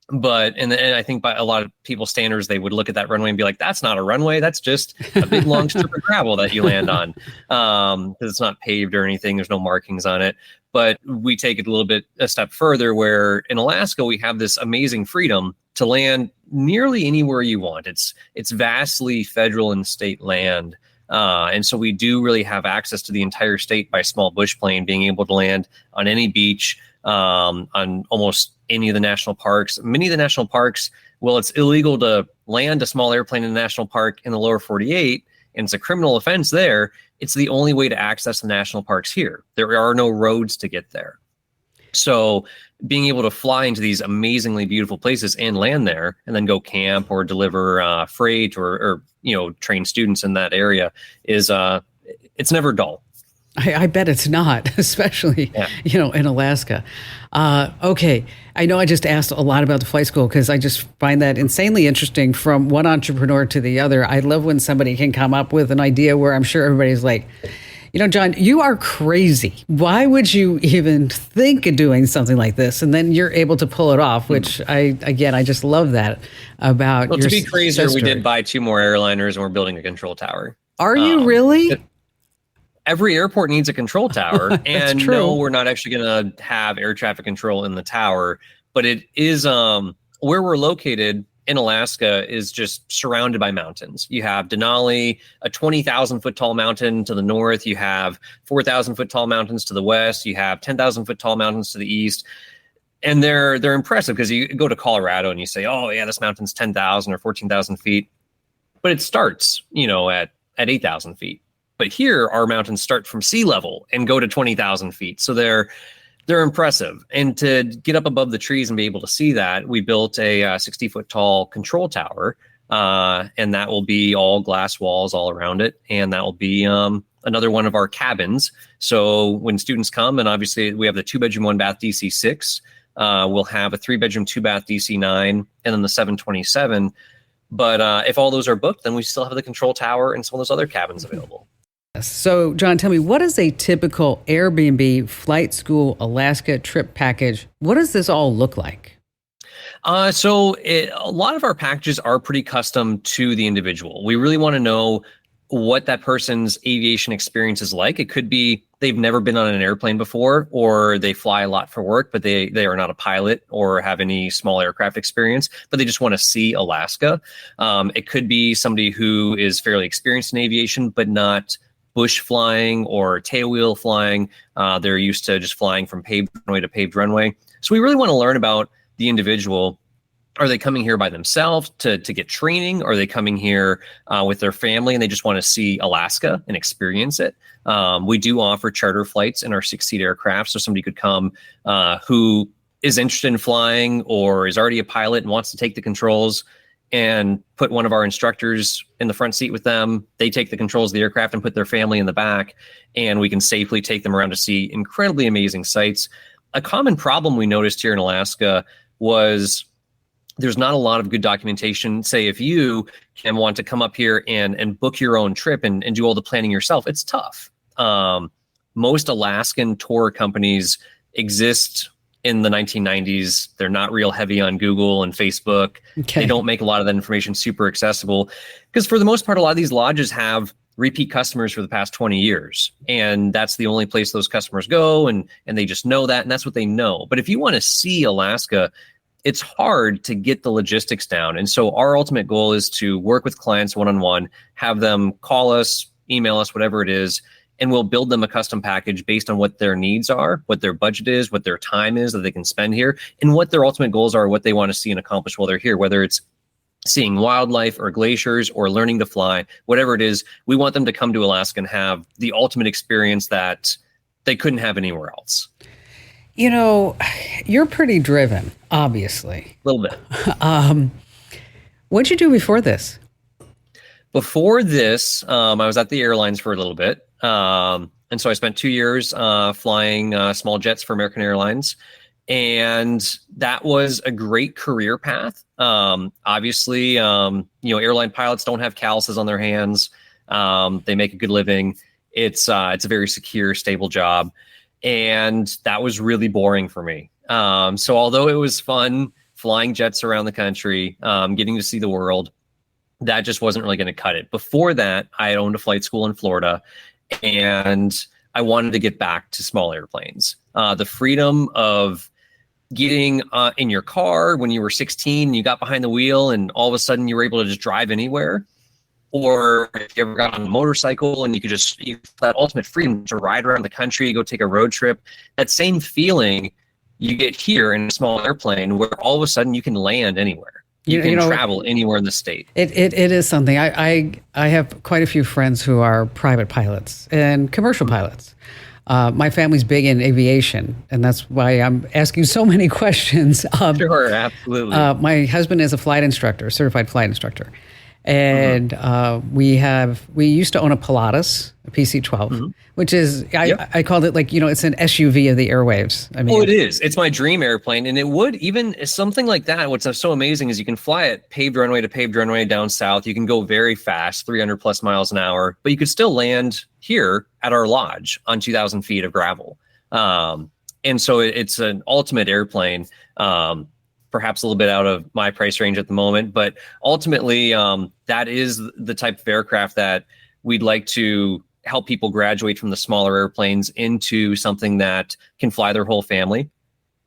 but and I think by a lot of people's standards, they would look at that runway and be like, that's not a runway. That's just a big long strip of gravel that you land on, because it's not paved or anything. There's no markings on it. But we take it a step further, where in Alaska, we have this amazing freedom to land nearly anywhere you want. It's vastly federal and state land. And so we do really have access to the entire state by small bush plane, being able to land on any beach, on almost any of the national parks. Many of the national parks, well, it's illegal to land a small airplane in a national park in the lower 48, and it's a criminal offense there. It's the only way to access the national parks here. There are no roads to get there. So being able to fly into these amazingly beautiful places and land there and then go camp or deliver freight or train students in that area is it's never dull. I bet it's not, especially, in Alaska. Okay. I know I just asked a lot about the flight school because I just find that insanely interesting from one entrepreneur to the other. I love when somebody can come up with an idea where I'm sure everybody's like, John, you are crazy. Why would you even think of doing something like this? And then you're able to pull it off, which I just love that about your to be crazier, sister. We did buy 2 more airliners and we're building a control tower. Are you really? Every airport needs a control tower, and true. no, we're not actually going to have air traffic control in the tower, but it is where we're located in Alaska is just surrounded by mountains. You have Denali, a 20,000 foot tall mountain to the north. You have 4,000 foot tall mountains to the west. You have 10,000 foot tall mountains to the east. And they're impressive because you go to Colorado and you say, oh yeah, this mountain's 10,000 or 14,000 feet, but it starts, at 8,000 feet. But here, our mountains start from sea level and go to 20,000 feet. So they're impressive. And to get up above the trees and be able to see that, we built a 60-foot tall control tower, and that will be all glass walls all around it. And that will be another one of our cabins. So when students come, and obviously we have the 2-bedroom, 1-bath DC-6, we'll have a 3-bedroom, 2-bath DC-9, and then the 727. But if all those are booked, then we still have the control tower and some of those other cabins available. So, John, tell me, what is a typical Airbnb flight school Alaska trip package? What does this all look like? A lot of our packages are pretty custom to the individual. We really want to know what that person's aviation experience is like. It could be they've never been on an airplane before, or they fly a lot for work, but they are not a pilot or have any small aircraft experience, but they just want to see Alaska. It could be somebody who is fairly experienced in aviation, but not bush flying or tailwheel flying. They're used to just flying from paved runway to paved runway. So we really want to learn about the individual. Are they coming here by themselves to get training? Are they coming here with their family and they just want to see Alaska and experience it? We do offer charter flights in our 6-seat aircraft. So somebody could come who is interested in flying or is already a pilot and wants to take the controls and put one of our instructors in the front seat with them. They take the controls of the aircraft and put their family in the back, and we can safely take them around to see incredibly amazing sights. A common problem we noticed here in Alaska was there's not a lot of good documentation. Say if you can want to come up here and book your own trip and do all the planning yourself, it's tough. Most Alaskan tour companies exist in the 1990s. They're not real heavy on Google and Facebook. Okay. They don't make a lot of that information super accessible because for the most part, a lot of these lodges have repeat customers for the past 20 years. And that's the only place those customers go. And they just know that. And that's what they know. But if you want to see Alaska, it's hard to get the logistics down. And so our ultimate goal is to work with clients one-on-one, have them call us, email us, whatever it is, and we'll build them a custom package based on what their needs are, what their budget is, what their time is that they can spend here, and what their ultimate goals are, what they want to see and accomplish while they're here, whether it's seeing wildlife or glaciers or learning to fly, whatever it is. We want them to come to Alaska and have the ultimate experience that they couldn't have anywhere else. You know, you're pretty driven, obviously. A little bit. What'd you do before this? Before this, I was at the airlines for a little bit. And so I spent 2 years flying small jets for American Airlines. And that was a great career path. Obviously, airline pilots don't have calluses on their hands. They make a good living. It's a very secure, stable job. And that was really boring for me. So although it was fun flying jets around the country, getting to see the world, that just wasn't really going to cut it. Before that, I owned a flight school in Florida, and I wanted to get back to small airplanes. The freedom of getting in your car when you were 16, you got behind the wheel and all of a sudden you were able to just drive anywhere. Or if you ever got on a motorcycle and you could that ultimate freedom to ride around the country, go take a road trip, that same feeling you get here in a small airplane where all of a sudden you can land anywhere. You can travel anywhere in the state. It is something. I have quite a few friends who are private pilots and commercial pilots. My family's big in aviation, and that's why I'm asking so many questions. Sure, absolutely. My husband is a flight instructor, certified flight instructor. And we used to own a Pilatus, a PC-12, which is, I called it it's an SUV of the airwaves. I mean, it is. It's my dream airplane. And it would even something like that. What's so amazing is you can fly it paved runway to paved runway down south. You can go very fast, 300 plus miles an hour, but you could still land here at our lodge on 2,000 feet of gravel. And so it's an ultimate airplane. Perhaps a little bit out of my price range at the moment, but ultimately that is the type of aircraft that we'd like to help people graduate from the smaller airplanes into something that can fly their whole family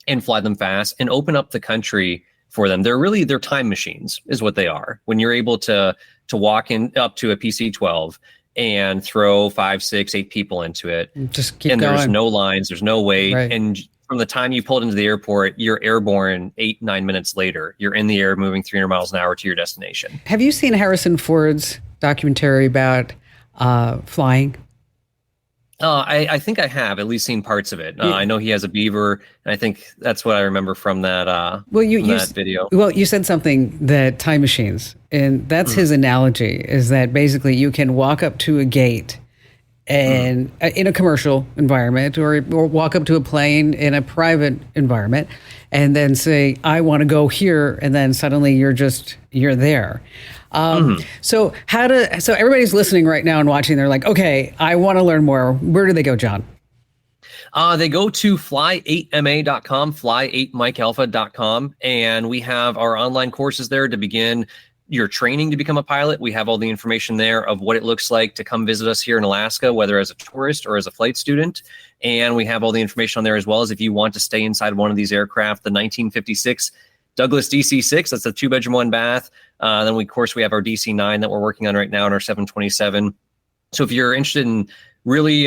and fly them fast and open up the country for them. They're time machines is what they are. When you're able to walk in up to a PC-12 and throw 5, 6, 8 people into it, just keep and going. There's no lines, there's no wait, right. And from the time you pulled into the airport, you're airborne 8-9 minutes later. You're in the air moving 300 miles an hour to your destination. Have you seen Harrison Ford's documentary about flying? I think I have at least seen parts of it. I know he has a beaver, and I think that's what I remember from that that video. Well, you said something that time machines, and that's his analogy, is that basically you can walk up to a gate and in a commercial environment or walk up to a plane in a private environment and then say, I want to go here. And then suddenly you're there. So everybody's listening right now and watching. They're like, okay, I want to learn more. Where do they go, John? They go to fly8ma.com, fly8mikealpha.com. And we have our online courses there to begin your training to become a pilot. We have all the information there of what it looks like to come visit us here in Alaska, whether as a tourist or as a flight student. And we have all the information on there as well as if you want to stay inside one of these aircraft, the 1956 Douglas DC-6, that's a 2-bedroom, 1-bath. Then we have our DC-9 that we're working on right now in our 727. So if you're interested in really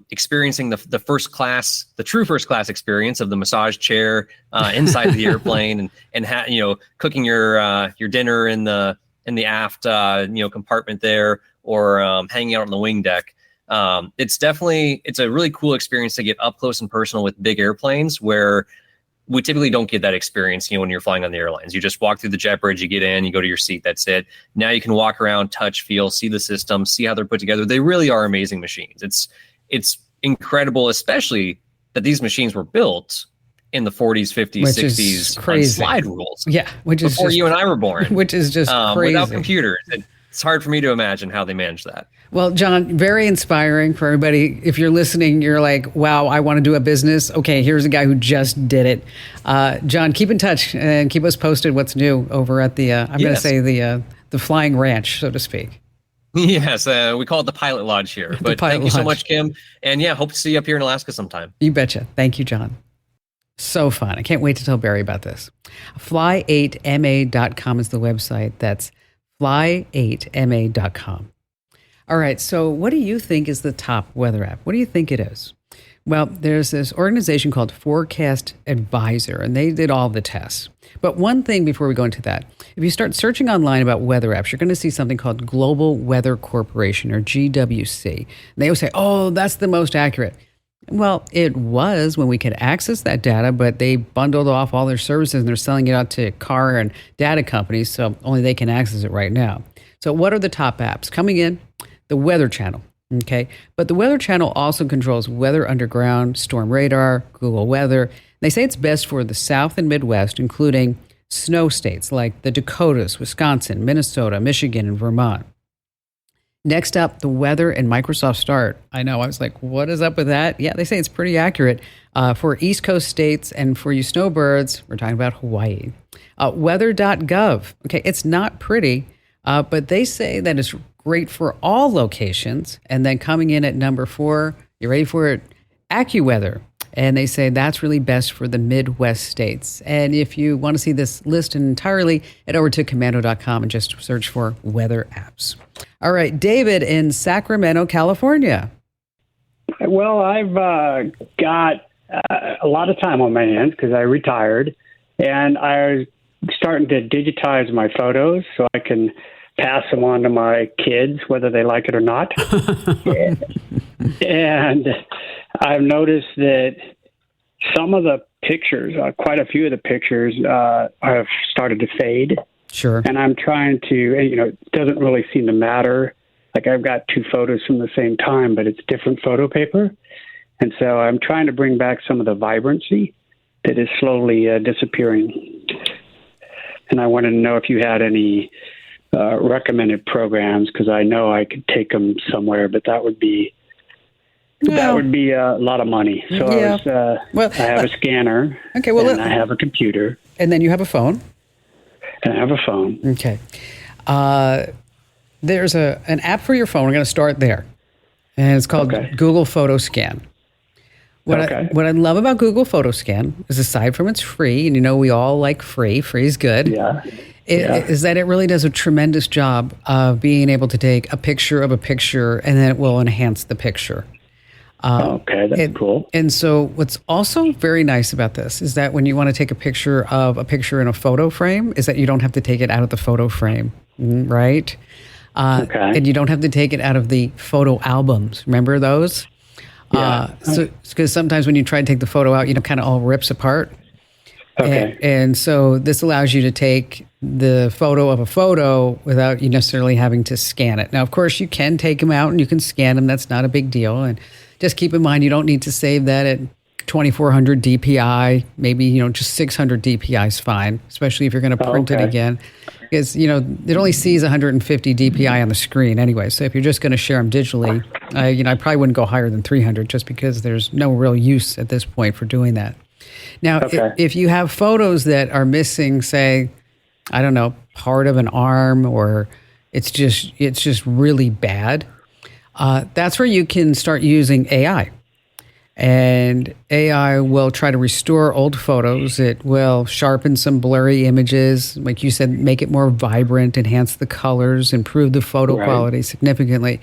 experiencing the first class, the true first class experience of the massage chair inside the airplane, and cooking your dinner in the aft compartment there, or hanging out on the wing deck. It's a really cool experience to get up close and personal with big airplanes, where we typically don't get that experience, when you're flying on the airlines. You just walk through the jet bridge, you get in, you go to your seat, that's it. Now you can walk around, touch, feel, see the system, see how they're put together. They really are amazing machines. It's incredible, especially that these machines were built in the 40s, 50s, which 60s crazy. Slide rules. Yeah, which is before you and I were born. Which is just crazy. Without computers. It's hard for me to imagine how they managed that. Well, John, very inspiring for everybody. If you're listening, you're like, wow, I want to do a business. Okay, here's a guy who just did it. John, keep in touch and keep us posted what's new over at the, going to say the Flying Ranch, so to speak. Yes, we call it the Pilot Lodge here. But thank you so much, Kim. And hope to see you up here in Alaska sometime. You betcha. Thank you, John. So fun. I can't wait to tell Barry about this. Fly8ma.com is the website. That's fly8ma.com. All right. So what do you think is the top weather app? What do you think it is? Well, there's this organization called Forecast Advisor, and they did all the tests. But one thing before we go into that, if you start searching online about weather apps, you're going to see something called Global Weather Corporation, or GWC. And they always say, oh, that's the most accurate. Well, it was when we could access that data, but they bundled off all their services and they're selling it out to car and data companies, so only they can access it right now. So what are the top apps? Coming in, the Weather Channel, okay? But the Weather Channel also controls Weather Underground, Storm Radar, Google Weather. They say it's best for the South and Midwest, including snow states like the Dakotas, Wisconsin, Minnesota, Michigan, and Vermont. Next up, the weather and Microsoft Start. I know, I was like, what is up with that? Yeah, they say it's pretty accurate for East Coast states, and for you snowbirds, we're talking about Hawaii. Weather.gov. Okay, it's not pretty, but they say that it's great for all locations. And then coming in at number 4, you ready for it? AccuWeather. And they say that's really best for the Midwest states. And if you want to see this list entirely, head over to commando.com and just search for weather apps. All right, David in Sacramento, California. Well, I've got a lot of time on my hands because I retired, and I was starting to digitize my photos so I can pass them on to my kids, whether they like it or not. And I've noticed that some of the pictures, quite a few of the pictures, have started to fade. Sure. And I'm trying to, it doesn't really seem to matter. Like, I've got 2 photos from the same time, but it's different photo paper. And so I'm trying to bring back some of the vibrancy that is slowly disappearing. And I wanted to know if you had any recommended programs, because I know I could take them somewhere, but that would be a lot of money. So yeah. I have a scanner. Okay, well, and I have a computer. And then you have a phone. And I have a phone. Okay. There's an app for your phone. We're going to start there. And it's called Google Photo Scan. What I love about Google Photo Scan is, aside from it's free, and we all like free. Free is good. Yeah. Is that it really does a tremendous job of being able to take a picture of a picture, and then it will enhance the picture. That's cool. And so what's also very nice about this is that when you want to take a picture of a picture in a photo frame, is that you don't have to take it out of the photo frame, right? And you don't have to take it out of the photo albums. Remember those? Yeah. So because sometimes when you try to take the photo out, kind of all rips apart. Okay. And so this allows you to take the photo of a photo without you necessarily having to scan it. Now, of course, you can take them out and you can scan them. That's not a big deal. And just keep in mind, you don't need to save that at 2400 DPI. Maybe, just 600 DPI is fine, especially if you're going to print it again. Because, it only sees 150 DPI on the screen anyway. So if you're just going to share them digitally, I probably wouldn't go higher than 300, just because there's no real use at this point for doing that. Now, if you have photos that are missing, say, I don't know, part of an arm, or it's just really bad, that's where you can start using AI. And AI will try to restore old photos. It will sharpen some blurry images, like you said, make it more vibrant, enhance the colors, improve the photo quality significantly.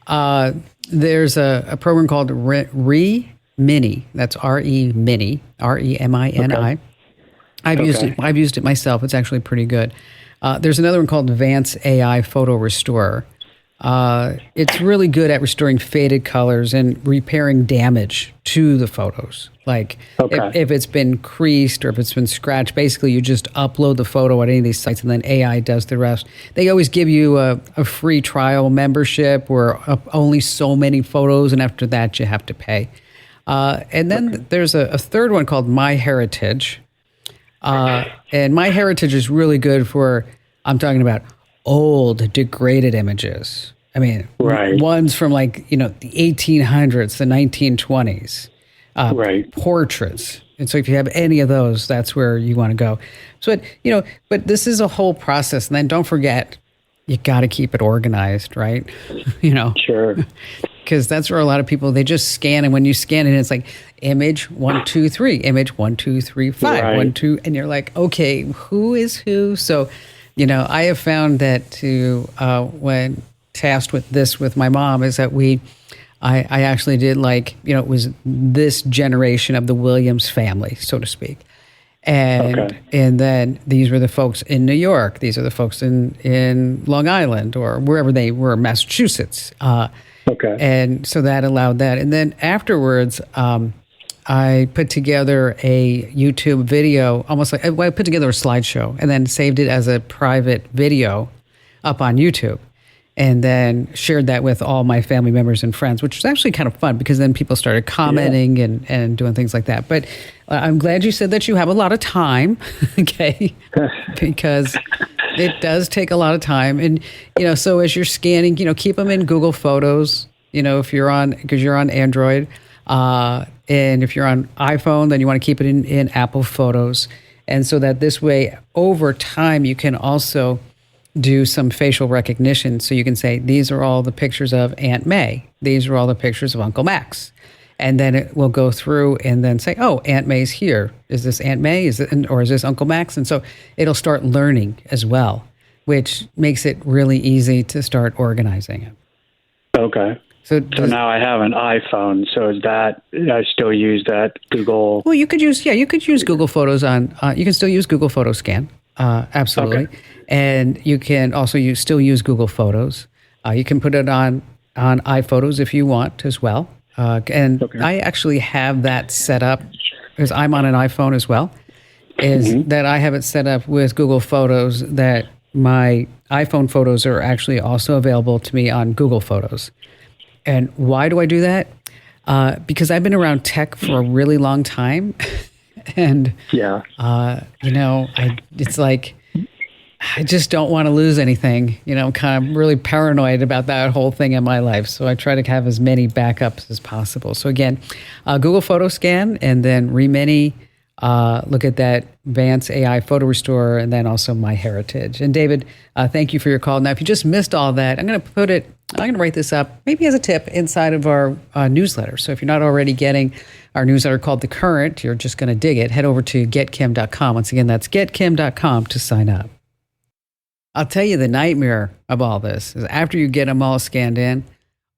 There's a program called Remini. That's Remini, Remini. Okay. I've used it myself. It's actually pretty good. There's another one called Advanced AI Photo Restorer. It's really good at restoring faded colors and repairing damage to the photos. Like if it's been creased or if it's been scratched, basically you just upload the photo on any of these sites and then AI does the rest. They always give you a free trial membership or only so many photos, and after that you have to pay. And then there's a third one called MyHeritage. And MyHeritage is really good for, I'm talking about old degraded images. I mean, ones from the 1800s, the 1920s, portraits. And so if you have any of those, that's where you want to go. So, but this is a whole process. And then don't forget, you got to keep it organized, right? Sure. Because that's where a lot of people, they just scan. And when you scan it, it's like image 1, 2, 3, image 1, 2, 3, 5, 1, 2. And you're like, okay, who is who? So, I have found that when tasked with this with my mom is that I actually did it was this generation of the Williams family, so to speak. And then these were the folks in New York. These are the folks in Long Island or wherever they were, Massachusetts. And so that allowed that. And then afterwards, I put together a YouTube video, almost like I put together a slideshow and then saved it as a private video up on YouTube and then shared that with all my family members and friends, which was actually kind of fun because then people started commenting and doing things like that. But I'm glad you said that you have a lot of time, okay, because it does take a lot of time. And, so as you're scanning, keep them in Google Photos, if you're because you're on Android. And if you're on iPhone, then you want to keep it in Apple Photos. And so that this way, over time, you can also do some facial recognition. So you can say, these are all the pictures of Aunt May. These are all the pictures of Uncle Max. And then it will go through and then say, oh, Aunt May's here. Is this Aunt May? Or is this Uncle Max? And so it'll start learning as well, which makes it really easy to start organizing it. Okay. So now I have an iPhone. So is that, I still use that Google? Well, you could use Google Photos you can still use Google Photo Scan. Absolutely. Okay. And you can also still use Google Photos. You can put it on iPhotos if you want as well. I actually have that set up because I'm on an iPhone as well, that I have it set up with Google Photos that my iPhone photos are actually also available to me on Google Photos. And why do I do that? Because I've been around tech for a really long time. And, it's like, I just don't want to lose anything. I'm kind of really paranoid about that whole thing in my life. So I try to have as many backups as possible. So again, Google Photo Scan and then Remini, look at that Advanced AI Photo Restorer, and then also MyHeritage. And David, thank you for your call. Now, if you just missed all that, I'm going to write this up maybe as a tip inside of our newsletter. So if you're not already getting our newsletter called The Current, you're just going to dig it. Head over to getkim.com. Once again, that's getkim.com to sign up. I'll tell you the nightmare of all this is after you get them all scanned in,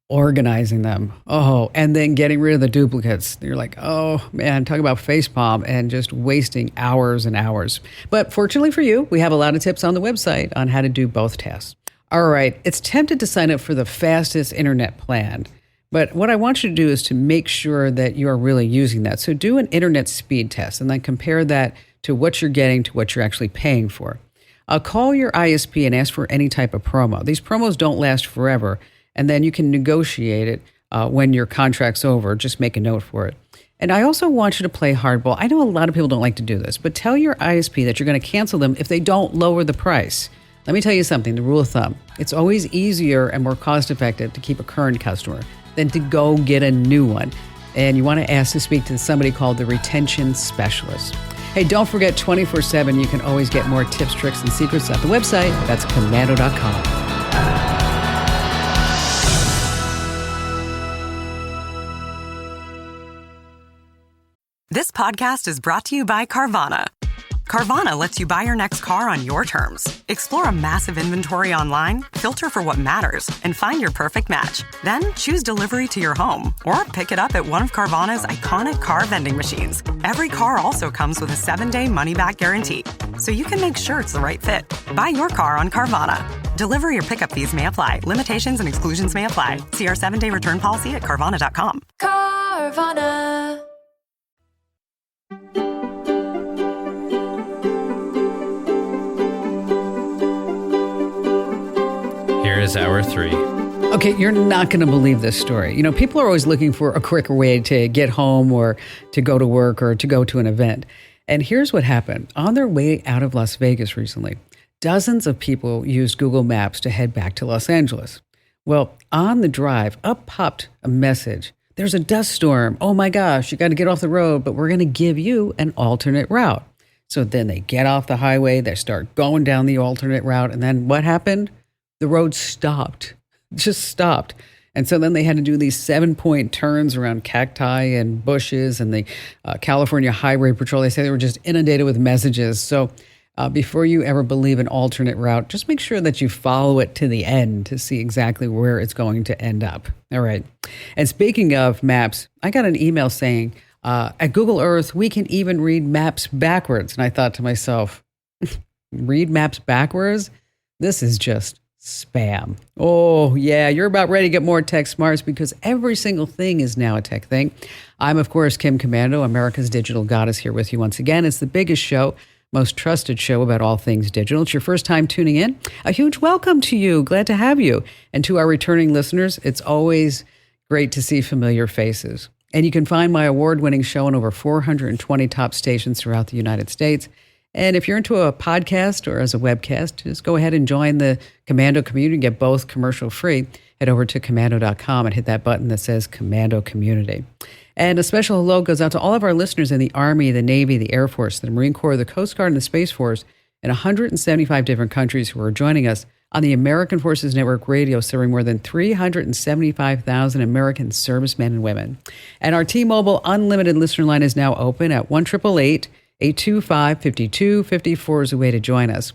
organizing them. Oh, and then getting rid of the duplicates. You're like, oh man, talk about facepalm and just wasting hours and hours. But fortunately for you, we have a lot of tips on the website on how to do both tasks. All right, it's tempted to sign up for the fastest internet plan. But what I want you to do is to make sure that you are really using that. So do an internet speed test and then compare that to what you're getting to what you're actually paying for. Call your ISP and ask for any type of promo. These promos don't last forever, and then you can negotiate it when your contract's over. Just make a note for it. And I also want you to play hardball. I know a lot of people don't like to do this, but tell your ISP that you're going to cancel them if they don't lower the price. Let me tell you something, the rule of thumb. It's always easier and more cost-effective to keep a current customer than to go get a new one. And you want to ask to speak to somebody called the retention specialist. Hey, don't forget 24/7, you can always get more tips, tricks, and secrets at the website. That's commando.com. This podcast is brought to you by Carvana. Carvana lets you buy your next car on your terms. Explore a massive inventory online, filter for what matters, and find your perfect match. Then choose delivery to your home or pick it up at one of Carvana's iconic car vending machines. Every car also comes with a 7-day money-back guarantee, so you can make sure it's the right fit. Buy your car on Carvana. Delivery or pickup fees may apply. Limitations and exclusions may apply. See our 7-day return policy at Carvana.com. Carvana. Here is hour 3. Okay, you're not going to believe this story. You know, people are always looking for a quicker way to get home or to go to work or to go to an event. And here's what happened. On their way out of Las Vegas recently, dozens of people used Google Maps to head back to Los Angeles. Well, on the drive, up popped a message. There's a dust storm. Oh my gosh, you got to get off the road, but we're going to give you an alternate route. So then they get off the highway, they start going down the alternate route, and then what happened? The road stopped, just stopped. And so then they had to do these 7-point turns around cacti and bushes, and the California Highway Patrol, they say they were just inundated with messages. So before you ever believe an alternate route, just make sure that you follow it to the end to see exactly where it's going to end up. All right. And speaking of maps, I got an email saying, at Google Earth, we can even read maps backwards. And I thought to myself, read maps backwards? This is just spam. Oh, yeah, you're about ready to get more tech smarts because every single thing is now a tech thing. I'm, of course, Kim Komando, America's digital goddess, here with you once again. It's the biggest show, most trusted show about all things digital. It's your first time tuning in. A huge welcome to you. Glad to have you. And to our returning listeners, it's always great to see familiar faces. And you can find my award-winning show on over 420 top stations throughout the United States. And if you're into a podcast or as a webcast, just go ahead and join the Komando community and get both commercial free. Head over to Komando.com and hit that button that says Komando Community. And a special hello goes out to all of our listeners in the Army, the Navy, the Air Force, the Marine Corps, the Coast Guard, and the Space Force in 175 different countries who are joining us on the American Forces Network Radio, serving more than 375,000 American servicemen and women. And our T-Mobile Unlimited listener line is now open at 1-888-825-5254 is a way to join us.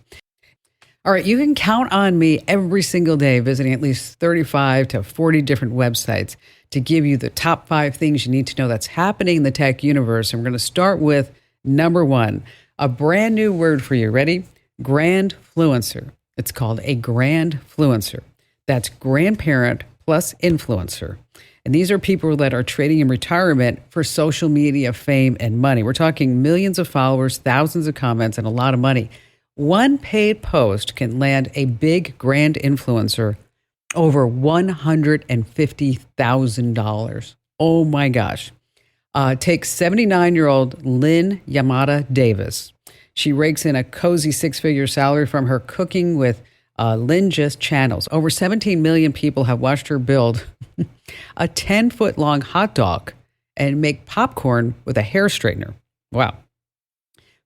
All right, you can count on me every single day visiting at least 35 to 40 different websites to give you the top 5 things you need to know that's happening in the tech universe. And we're going to start with number 1, a brand new word for you. Ready? Grandfluencer. It's called a grandfluencer. That's grandparent plus influencer. And these are people that are trading in retirement for social media fame and money. We're talking millions of followers, thousands of comments, and a lot of money. One paid post can land a big grand influencer over $150,000. Oh my gosh. Take 79-year-old Lynn Yamada Davis. She rakes in a cozy 6-figure salary from her Cooking with Lynn Just channels. Over 17 million people have watched her build a 10-foot-long hot dog and make popcorn with a hair straightener. Wow.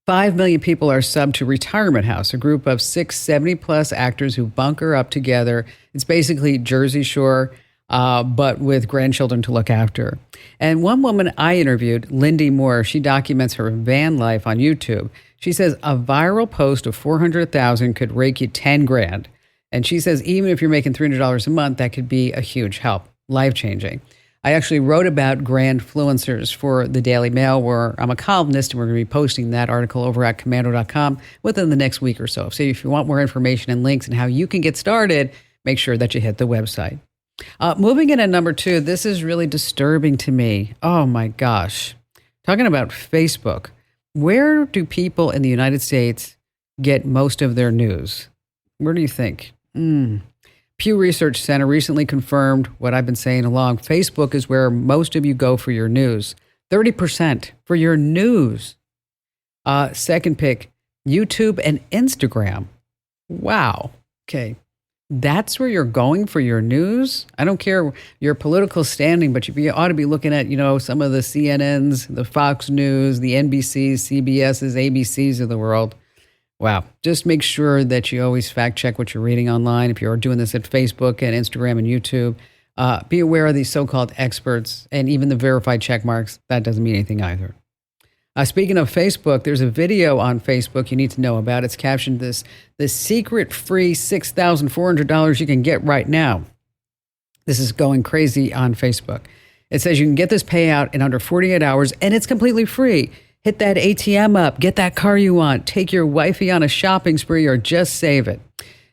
5 million people are subbed to Retirement House, a group of 6 70-plus actors who bunker up together. It's basically Jersey Shore, but with grandchildren to look after. And one woman I interviewed, Lindy Moore, she documents her van life on YouTube. She says a viral post of 400,000 could rake you 10 grand. And she says even if you're making $300 a month, that could be a huge help, life-changing. I actually wrote about grandfluencers for the Daily Mail, where I'm a columnist, and we're going to be posting that article over at Komando.com within the next week or so. So if you want more information and links and how you can get started, make sure that you hit the website. Moving in at number 2, this is really disturbing to me. Oh my gosh. Talking about Facebook. Where do people in the United States get most of their news? Where do you think? Pew Research Center recently confirmed what I've been saying along. Facebook is where most of you go for your news. 30% for your news. Second pick, YouTube and Instagram. Wow. Okay. That's where you're going for your news? I don't care your political standing, but you ought to be looking at, some of the CNNs, the Fox News, the NBCs, CBSs, ABCs of the world. Wow. Just make sure that you always fact check what you're reading online. If you're doing this at Facebook and Instagram and YouTube, be aware of these so-called experts and even the verified check marks. That doesn't mean anything either. Speaking of Facebook, there's a video on Facebook you need to know about. It's captioned the secret free $6,400 you can get right now. This is going crazy on Facebook. It says you can get this payout in under 48 hours, and it's completely free. Hit that ATM up, get that car you want, take your wifey on a shopping spree, or just save it.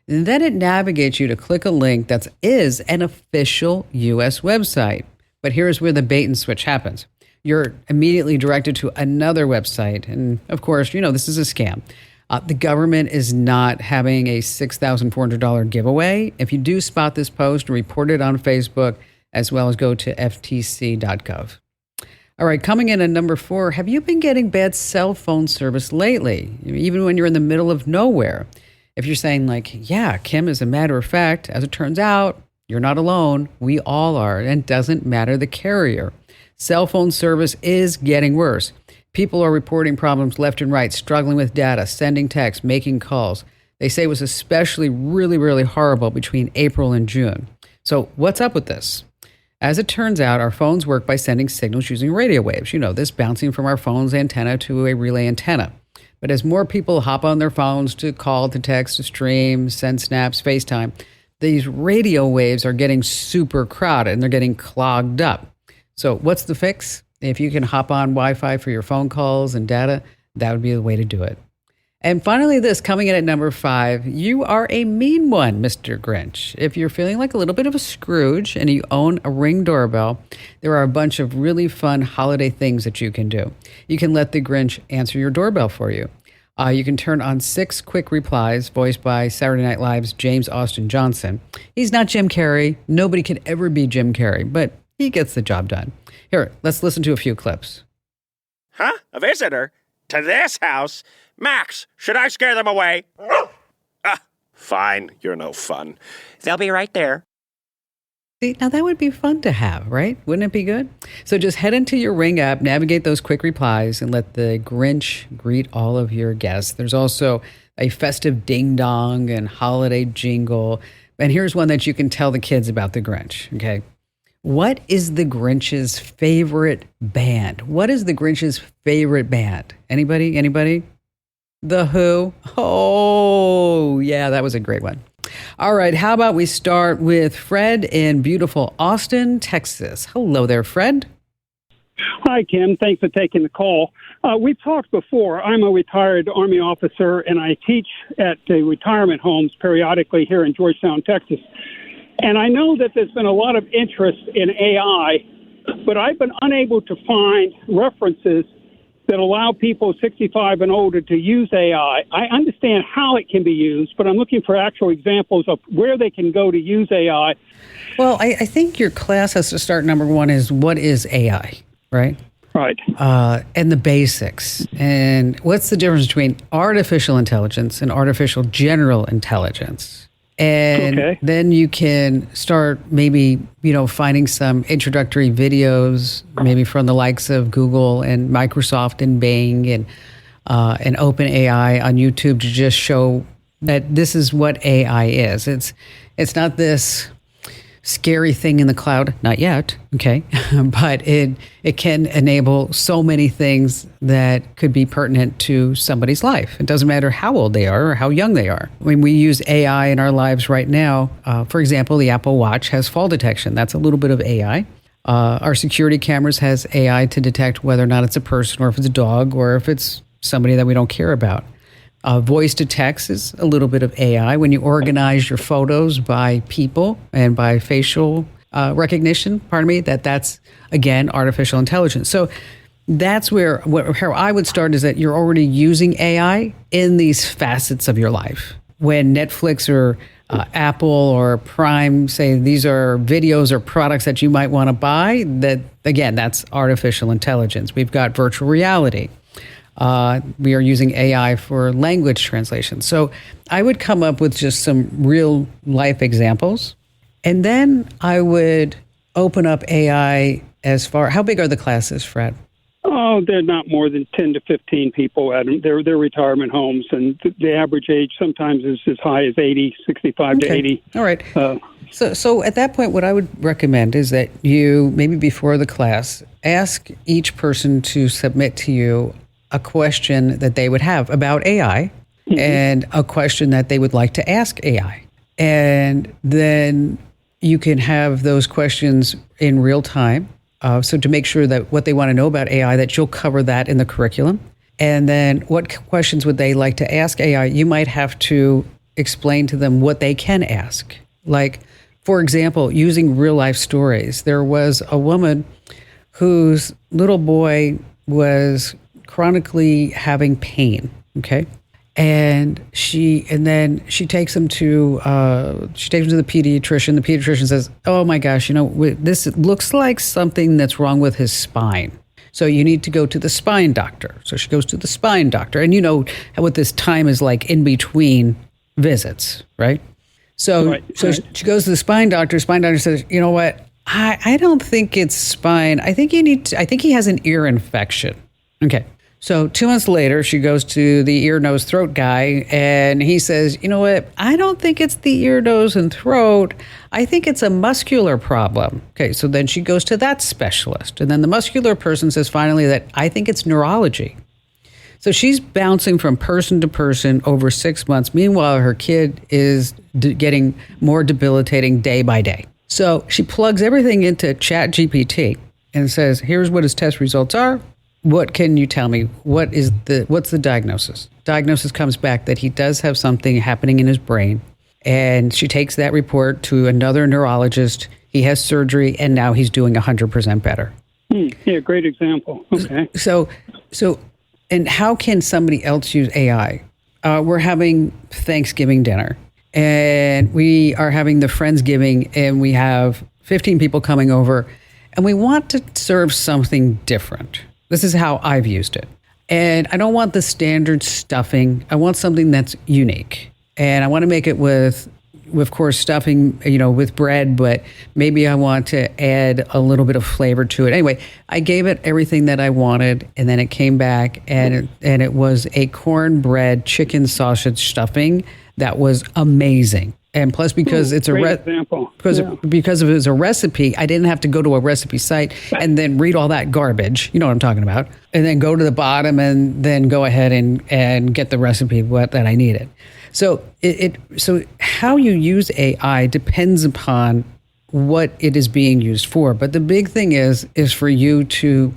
And then it navigates you to click a link that is an official U.S. website. But here's where the bait and switch happens. You're immediately directed to another website. And of course, this is a scam. The government is not having a $6,400 giveaway. If you do spot this post, report it on Facebook, as well as go to ftc.gov. All right, coming in at number 4, have you been getting bad cell phone service lately, even when you're in the middle of nowhere? If you're saying yeah, Kim, as a matter of fact, as it turns out, you're not alone. We all are, and it doesn't matter the carrier. Cell phone service is getting worse. People are reporting problems left and right, struggling with data, sending texts, making calls. They say it was especially really, really horrible between April and June. So what's up with this? As it turns out, our phones work by sending signals using radio waves. This bouncing from our phone's antenna to a relay antenna. But as more people hop on their phones to call, to text, to stream, send snaps, FaceTime, these radio waves are getting super crowded and they're getting clogged up. So what's the fix? If you can hop on Wi-Fi for your phone calls and data, that would be the way to do it. And finally, this coming in at number 5, you are a mean one, Mr. Grinch. If you're feeling like a little bit of a Scrooge and you own a Ring doorbell, there are a bunch of really fun holiday things that you can do. You can let the Grinch answer your doorbell for you. You can turn on 6 quick replies voiced by Saturday Night Live's James Austin Johnson. He's not Jim Carrey. Nobody can ever be Jim Carrey, but he gets the job done. Here, let's listen to a few clips. Huh? A visitor? To this house? Max, should I scare them away? Fine, you're no fun. They'll be right there. See, now that would be fun to have, right? Wouldn't it be good? So just head into your Ring app, navigate those quick replies, and let the Grinch greet all of your guests. There's also a festive ding-dong and holiday jingle. And here's one that you can tell the kids about the Grinch, okay? What is the Grinch's favorite band? What is the Grinch's favorite band? Anybody? The Who? Oh, yeah, that was a great one. All right, how about we start with Fred in beautiful Austin, Texas. Hello there, Fred. Hi, Kim. Thanks for taking the call. We've talked before. I'm a retired Army officer, and I teach at the retirement homes periodically here in Georgetown, Texas. And I know that there's been a lot of interest in AI, but I've been unable to find references that allow people 65 and older to use AI. I understand how it can be used, but I'm looking for actual examples of where they can go to use AI. Well, I think your class has to start, number 1, is what is AI, right? Right. And the basics. And what's the difference between artificial intelligence and artificial general intelligence? And then you can start maybe, finding some introductory videos, maybe from the likes of Google and Microsoft and Bing and OpenAI on YouTube to just show that this is what AI is. It's not this scary thing in the cloud, not yet, okay? But it can enable so many things that could be pertinent to somebody's life. It doesn't matter how old they are or how young they are. I mean, we use AI in our lives right now. For example, the Apple Watch has fall detection. That's a little bit of AI. Our security cameras has AI to detect whether or not it's a person or if it's a dog or if it's somebody that we don't care about. Voice to text is a little bit of AI. When you organize your photos by people and by facial recognition, that's, again, artificial intelligence. So that's where I would start is that you're already using AI in these facets of your life. When Netflix or Apple or Prime say these are videos or products that you might want to buy, that, again, that's artificial intelligence. We've got virtual reality. We are using AI for language translation. So I would come up with just some real life examples. And then I would open up AI as far, how big are the classes, Fred? Oh, they're not more than 10 to 15 people at them. They're retirement homes, and the average age sometimes is as high as 80, 65 to 80. All right. So at that point, what I would recommend is that you, maybe before the class, ask each person to submit to you a question that they would have about AI and a question that they would like to ask AI. And then you can have those questions in real time. So to make sure that what they want to know about AI, that you'll cover that in the curriculum. And then what questions would they like to ask AI? You might have to explain to them what they can ask. Like, for example, using real life stories. There was a woman whose little boy was chronically having pain. Okay. And then she takes him to the pediatrician. The pediatrician says, "Oh my gosh, this looks like something that's wrong with his spine. So you need to go to the spine doctor." So she goes to the spine doctor, and you know what this time is like in between visits, right? So she goes to the spine doctor. Spine doctor says, "You know what? I don't think it's spine. I think he has an ear infection." Okay. So 2 months later, she goes to the ear, nose, throat guy, and he says, "You know what? I don't think it's the ear, nose, and throat. I think it's a muscular problem." Okay, so then she goes to that specialist. And then the muscular person says finally that, "I think it's neurology." So she's bouncing from person to person over 6 months. Meanwhile, her kid is getting more debilitating day by day. So she plugs everything into ChatGPT and says, "Here's what his test results are. What can you tell me? What's the diagnosis?" Diagnosis comes back that he does have something happening in his brain. And she takes that report to another neurologist. He has surgery, and now he's doing 100% better. Yeah, great example. Okay. So, and how can somebody else use AI? We're having Thanksgiving dinner, and we are having the Friendsgiving, and we have 15 people coming over, and we want to serve something different. This is how I've used it. And I don't want the standard stuffing. I want something that's unique. And I want to make it with of course, stuffing, with bread, but maybe I want to add a little bit of flavor to it. Anyway, I gave it everything that I wanted, and then it came back, and it was a cornbread chicken sausage stuffing that was amazing. And plus, because it's because it was a recipe, I didn't have to go to a recipe site and then read all that garbage. You know what I'm talking about? And then go to the bottom and then go ahead and get the recipe that I needed. So so how you use AI depends upon what it is being used for. But the big thing is for you to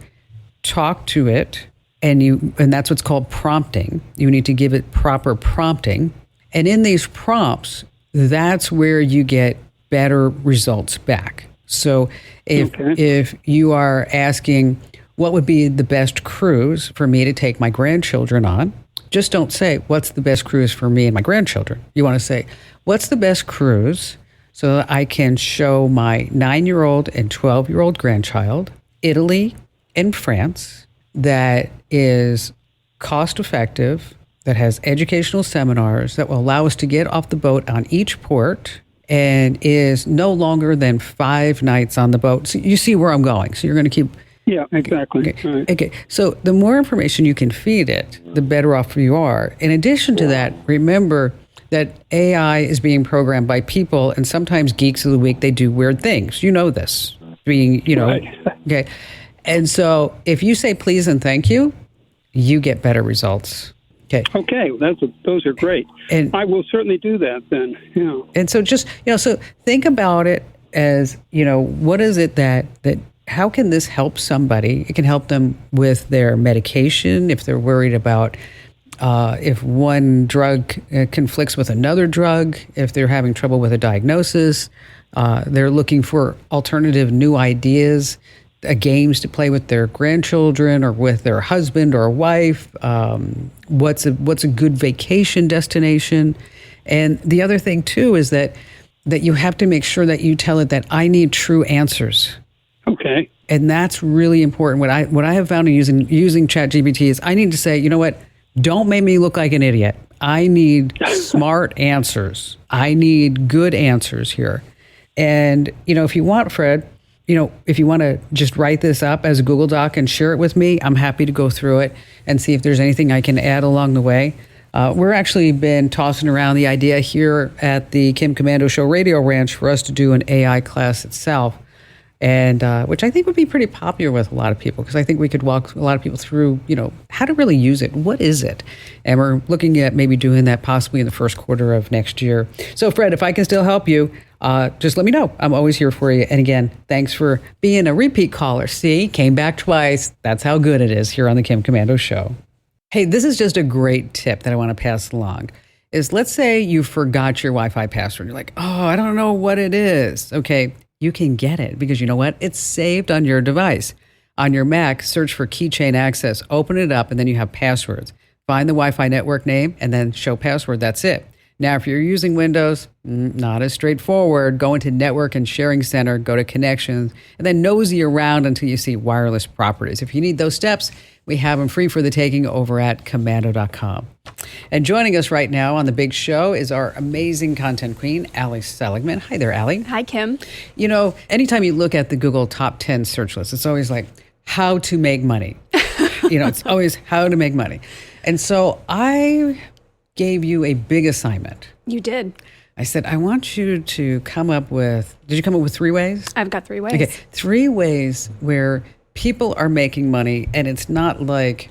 talk to it, and that's what's called prompting. You need to give it proper prompting. And in these prompts, that's where you get better results back. So if you are asking, what would be the best cruise for me to take my grandchildren on? Just don't say, what's the best cruise for me and my grandchildren? You want to say, what's the best cruise so that I can show my 9-year-old and 12-year-old grandchild Italy and France that is cost effective, that has educational seminars that will allow us to get off the boat on each port and is no longer than 5 nights on the boat. So you see where I'm going. So you're going to keep... Yeah, exactly. Okay. So the more information you can feed it, the better off you are. In addition to that, remember that AI is being programmed by people, and sometimes geeks of the week, they do weird things. You know this. Okay. And so if you say please and thank you, you get better results. Okay, those are great. And I will certainly do that then. Yeah. And so just, so think about it as, what is it that how can this help somebody? It can help them with their medication if they're worried about if one drug conflicts with another drug, if they're having trouble with a diagnosis, they're looking for alternative new ideas, games to play with their grandchildren or with their husband or wife. What's a good vacation destination? And the other thing too is that you have to make sure that you tell it that I need true answers. Okay. And that's really important. What I have found in using ChatGPT is I need to say, you know what? Don't make me look like an idiot. I need smart answers. I need good answers here. And, if you want, Fred, if you want to just write this up as a Google Doc and share it with me, I'm happy to go through it and see if there's anything I can add along the way. We're actually been tossing around the idea here at the Kim Komando Show Radio Ranch for us to do an AI class itself. and which I think would be pretty popular with a lot of people, because I think we could walk a lot of people through, how to really use it. What is it? And we're looking at maybe doing that possibly in the first quarter of next year. So, Fred, if I can still help you, just let me know. I'm always here for you. And again, thanks for being a repeat caller. See, came back twice. That's how good it is here on the Kim Komando Show. Hey, this is just a great tip that I want to pass along. Is let's say you forgot your Wi-Fi password. You're like, oh, I don't know what it is. Okay, you can get it because you know what? It's saved on your device. On your Mac, search for keychain access, open it up, and then you have passwords. Find the Wi-Fi network name and then show password. That's it. Now, if you're using Windows, not as straightforward. Go into Network and Sharing Center, go to Connections, and then nosy around until you see wireless properties. If you need those steps, we have them free for the taking over at komando.com. And joining us right now on the big show is our amazing content queen, Allie Seligman. Hi there, Allie. Hi, Kim. Anytime you look at the Google top 10 search list, it's always like, how to make money. It's always how to make money. And so I gave you a big assignment. You did. I said, I want you to come up with, did you come up with 3 ways? I've got 3 ways. Okay, 3 ways where people are making money, and it's not like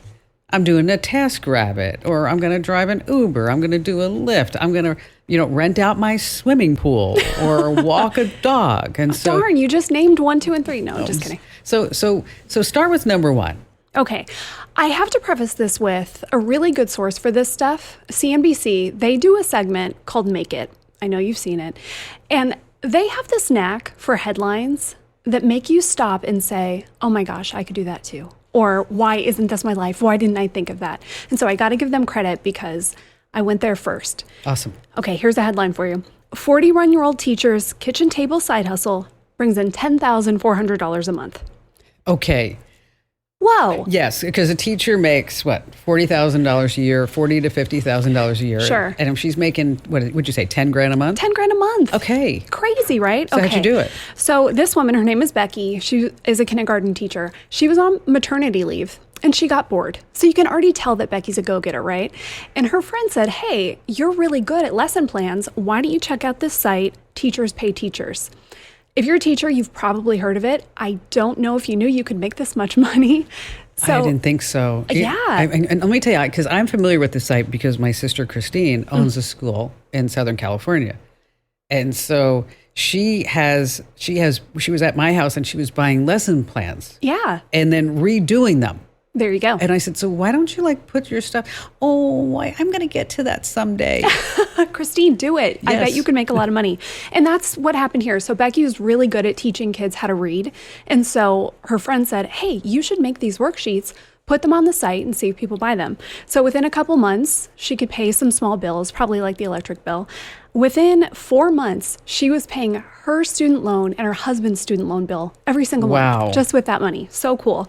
I'm doing a TaskRabbit, or I'm going to drive an Uber, I'm going to do a Lyft, I'm going to, rent out my swimming pool or walk a dog. And so, darn, you just named 1, 2, and 3. No, just kidding. So start with number 1. Okay. I have to preface this with a really good source for this stuff. CNBC, they do a segment called Make It. I know you've seen it. And they have this knack for headlines that make you stop and say, oh my gosh, I could do that too. Or why isn't this my life? Why didn't I think of that? And so I got to give them credit because I went there first. Awesome. Okay, here's a headline for you. 41-year-old teacher's kitchen table side hustle brings in $10,400 a month. Okay. Whoa. Yes, because a teacher makes, $40,000 a year, $40,000 to $50,000 a year. Sure. And if she's making, what would you say, $10,000 a month? $10,000 a month. Okay. Crazy, right? So okay. how'd you do it? So this woman, her name is Becky. She is a kindergarten teacher. She was on maternity leave and she got bored. So you can already tell that Becky's a go-getter, right? And her friend said, hey, you're really good at lesson plans. Why don't you check out this site, Teachers Pay Teachers? If you're a teacher, you've probably heard of it. I don't know if you knew you could make this much money. So, I didn't think so. Yeah. And let me tell you, because I'm familiar with the site because my sister Christine owns a school in Southern California. And so she was at my house and she was buying lesson plans. Yeah. And then redoing them. There you go. And I said, so why don't you put your stuff? Oh, I'm going to get to that someday. Christine, do it. Yes. I bet you could make a lot of money. And that's what happened here. So Becky was really good at teaching kids how to read. And so her friend said, hey, you should make these worksheets, put them on the site and see if people buy them. So within a couple months, she could pay some small bills, probably like the electric bill. Within 4 months, she was paying her student loan and her husband's student loan bill every single month, just with that money. So cool.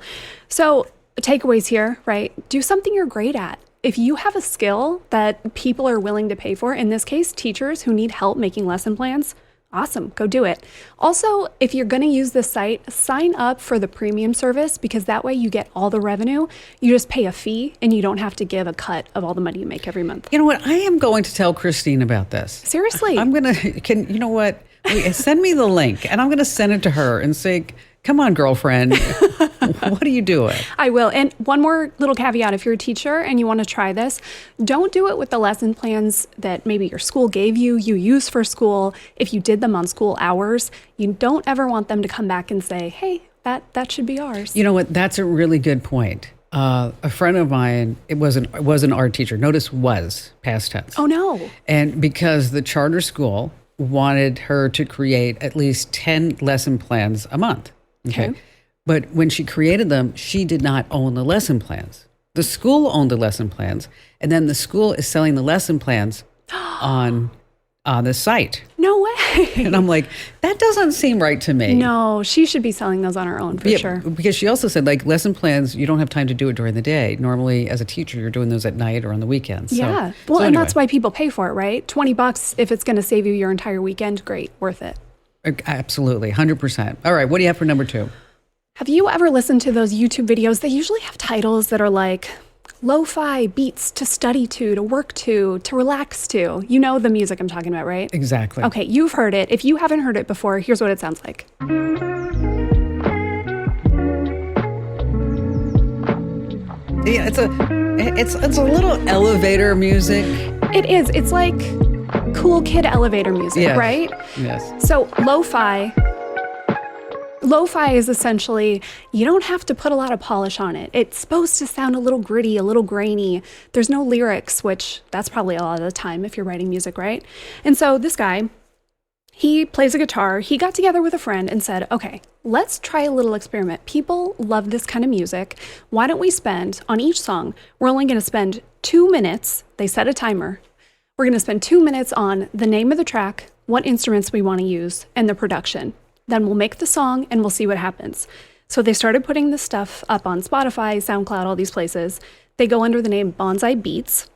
So takeaways here, right? Do something you're great at. If you have a skill that people are willing to pay for, in this case, teachers who need help making lesson plans, awesome, go do it. Also, if you're going to use this site, sign up for the premium service because that way you get all the revenue. You just pay a fee and you don't have to give a cut of all the money you make every month. You know what? I am going to tell Christine about this. Seriously. I'm going to, you know what? Send me the link and I'm going to send it to her and say, come on, girlfriend. What are you doing? I will. And one more little caveat. If you're a teacher and you want to try this, don't do it with the lesson plans that maybe your school gave you use for school. If you did them on school hours, you don't ever want them to come back and say, hey, that should be ours. You know what? That's a really good point. A friend of mine, it was an art teacher. Notice was, past tense. Oh, no. And because the charter school wanted her to create at least 10 lesson plans a month. Okay. But when she created them, she did not own the lesson plans. The school owned the lesson plans, and then the school is selling the lesson plans on the site. No way. And I'm like, that doesn't seem right to me. No, she should be selling those on her own for sure. Because she also said, lesson plans, you don't have time to do it during the day. Normally, as a teacher, you're doing those at night or on the weekends. Yeah. And that's why people pay for it, right? $20 if it's going to save you your entire weekend, great, worth it. Absolutely, 100%. All right, what do you have for number 2? Have you ever listened to those YouTube videos? They usually have titles that are like lo-fi beats to study to work to relax to. You know the music I'm talking about, right? Exactly. Okay, you've heard it. If you haven't heard it before, here's what it sounds like. Yeah, it's a little elevator music. It is. It's like cool kid elevator music, Yes. right? Yes. So lo-fi is essentially, you don't have to put a lot of polish on it. It's supposed to sound a little gritty, a little grainy. There's no lyrics, which that's probably a lot of the time if you're writing music, right? And so this guy, he plays a guitar. He got together with a friend and said, okay, let's try a little experiment. People love this kind of music. Why don't we spend, on each song, we're only going to spend 2 minutes. They set a timer. We're going to spend 2 minutes on the name of the track, what instruments we want to use, and the production. Then we'll make the song and we'll see what happens. So they started putting this stuff up on Spotify, SoundCloud, all these places. They go under the name Bonsai Beats.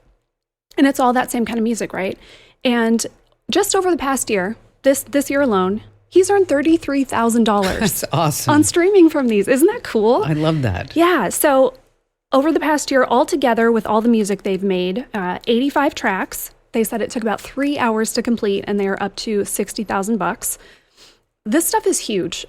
And it's all that same kind of music, right? And just over the past year, this year alone, he's earned $33,000. That's awesome. On streaming from these. Isn't that cool? I love that. Yeah. So over the past year, altogether with all the music they've made, 85 tracks. They said it took about 3 hours to complete, and they are up to $60,000. This stuff is huge.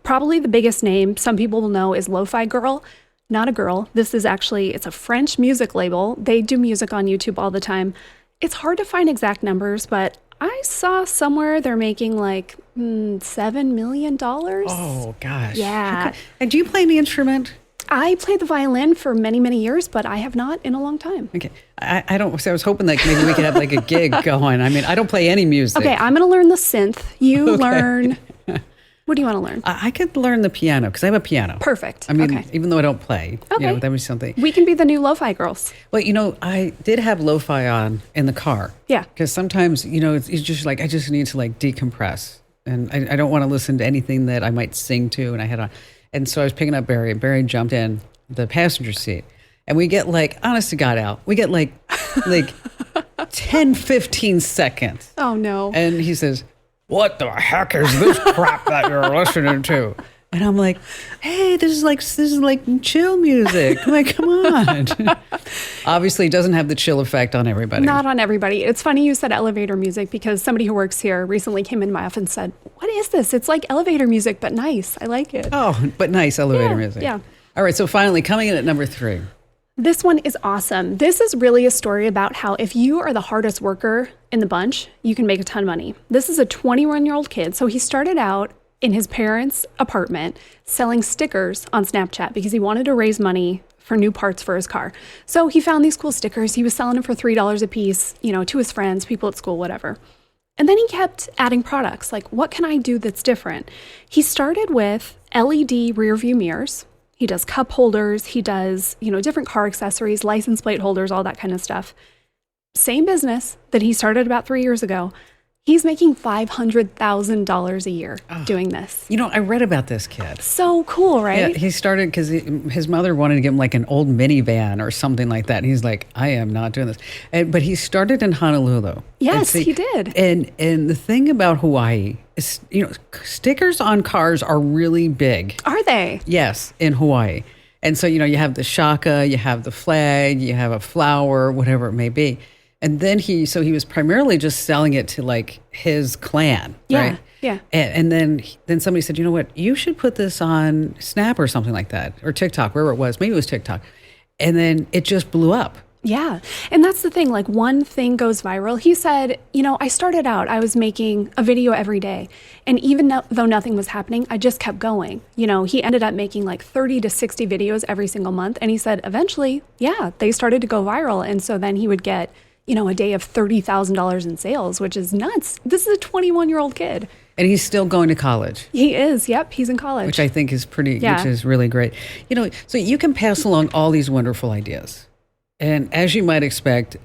Probably the biggest name some people will know is Lo-Fi Girl. Not a girl. This is actually, it's a French music label. They do music on YouTube all the time. It's hard to find exact numbers, but I saw somewhere they're making like $7 million. Oh, gosh. Yeah. And do you play any instrument? I played the violin for many, many years, but I have not in a long time. Okay. I don't, so I was hoping like maybe we could have like a gig going. I mean, I don't play any music. Okay, I'm going to learn the synth. You learn. What do you want to learn? I could learn the piano because I have a piano. Perfect. I mean, okay. even though I don't play, Okay. that was something. We can be the new lo-fi girls. Well, I did have lo-fi on in the car. Yeah. Because sometimes, it's just like, I just need to like decompress. And I don't want to listen to anything that I might sing to. And I had on. And so I was picking up Barry, and Barry jumped in the passenger seat. And we get like, honest to God, Al, we get like 10, 15 seconds. Oh, no. And he says, what the heck is this crap that you're listening to? And I'm like, hey, this is like chill music. I'm like, come on. Obviously, it doesn't have the chill effect on everybody. Not on everybody. It's funny you said elevator music because somebody who works here recently came into my office and said, what is this? It's like elevator music, but nice. I like it. Oh, but nice elevator music. Yeah. All right, so finally, coming in at number 3. This one is awesome. This is really a story about how if you are the hardest worker in the bunch, you can make a ton of money. This is a 21-year-old kid. So he started out in his parents' apartment selling stickers on Snapchat because he wanted to raise money for new parts for his car. So he found these cool stickers. He was selling them for $3 a piece, to his friends, people at school, whatever. And then he kept adding products. Like, what can I do that's different? He started with LED rear view mirrors. He does cup holders. He does, different car accessories, license plate holders, all that kind of stuff. Same business that he started about 3 years ago. He's making $500,000 a year doing this. I read about this kid. So cool, right? Yeah, he started because his mother wanted to give him like an old minivan or something like that. And he's like, I am not doing this. But he started in Honolulu. Yes, he did. And the thing about Hawaii is, stickers on cars are really big. Are they? Yes, in Hawaii. And so, you have the shaka, you have the flag, you have a flower, whatever it may be. And then he was primarily just selling it to like his clan, right? Yeah. And then somebody said, you know what, you should put this on Snap or something like that, or TikTok, wherever it was. Maybe it was TikTok. And then it just blew up. Yeah. And that's the thing, like one thing goes viral. He said, I started out, I was making a video every day. And even though nothing was happening, I just kept going. He ended up making like 30 to 60 videos every single month. And he said, eventually, they started to go viral. And so then he would get a day of $30,000 in sales, which is nuts. This is a 21-year-old kid. And he's still going to college. He is. Yep. He's in college. Which I think is which is really great. So you can pass along all these wonderful ideas. And as you might expect,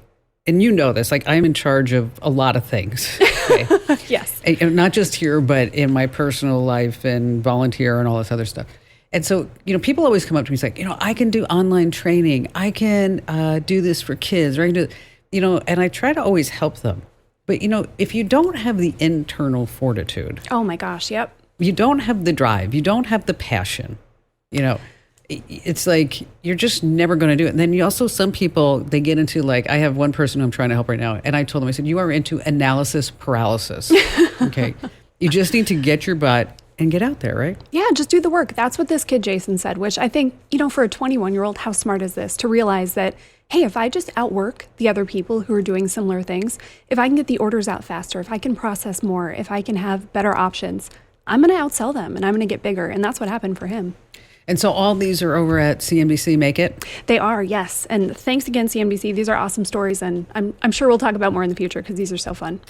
and this, like I'm in charge of a lot of things. Okay? Yes. And not just here, but in my personal life and volunteer and all this other stuff. And so, people always come up to me and say, I can do online training. I can do this for kids. Or I can do and I try to always help them. But, if you don't have the internal fortitude. Oh, my gosh. Yep. You don't have the drive. You don't have the passion. It's like you're just never going to do it. And then you also, some people, they get into like, I have one person who I'm trying to help right now. And I told them, I said, you are into analysis paralysis. Okay. You just need to get your butt and get out there, right? Yeah, just do the work. That's what this kid Jason said, which I think, for a 21-year-old, how smart is this to realize that, hey, if I just outwork the other people who are doing similar things, if I can get the orders out faster, if I can process more, if I can have better options, I'm going to outsell them and I'm going to get bigger. And that's what happened for him. And so all these are over at CNBC Make It? They are, yes. And thanks again, CNBC. These are awesome stories, and I'm sure we'll talk about more in the future because these are so fun.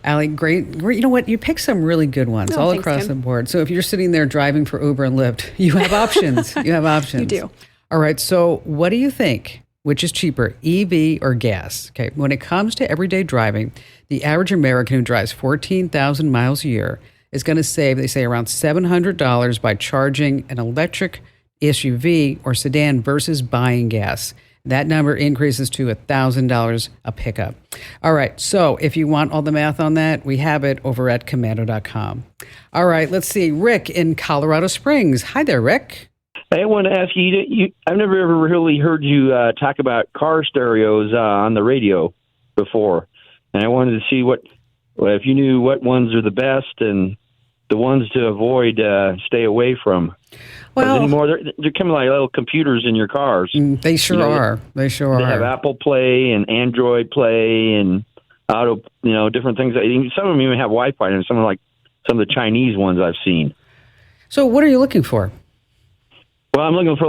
Allie, great. You know what? You picked some really good ones all thanks, across Kim. the board. So if you're sitting there driving for Uber and Lyft, you have options. You have options. You do. All right. So what do you think? Which is cheaper, EV or gas? Okay. When it comes to everyday driving, the average American who drives 14,000 miles a year is going to save, they say, around $700 by charging an electric SUV or sedan versus buying gas. That number increases to $1,000 a pickup. All right. So if you want all the math on that, we have it over at commando.com. All right. Let's see. Rick in Colorado Springs. Hi there, Rick. I want to ask you, I've never ever really heard you talk about car stereos on the radio before. And I wanted to see if you knew what ones are the best and the ones to avoid, stay away from. Well, anymore, they're coming like little computers in your cars. They sure are. They sure are. They have Apple Play and Android Play and auto, different things. Some of them even have Wi-Fi, and some of the Chinese ones I've seen. So what are you looking for? Well, I'm looking for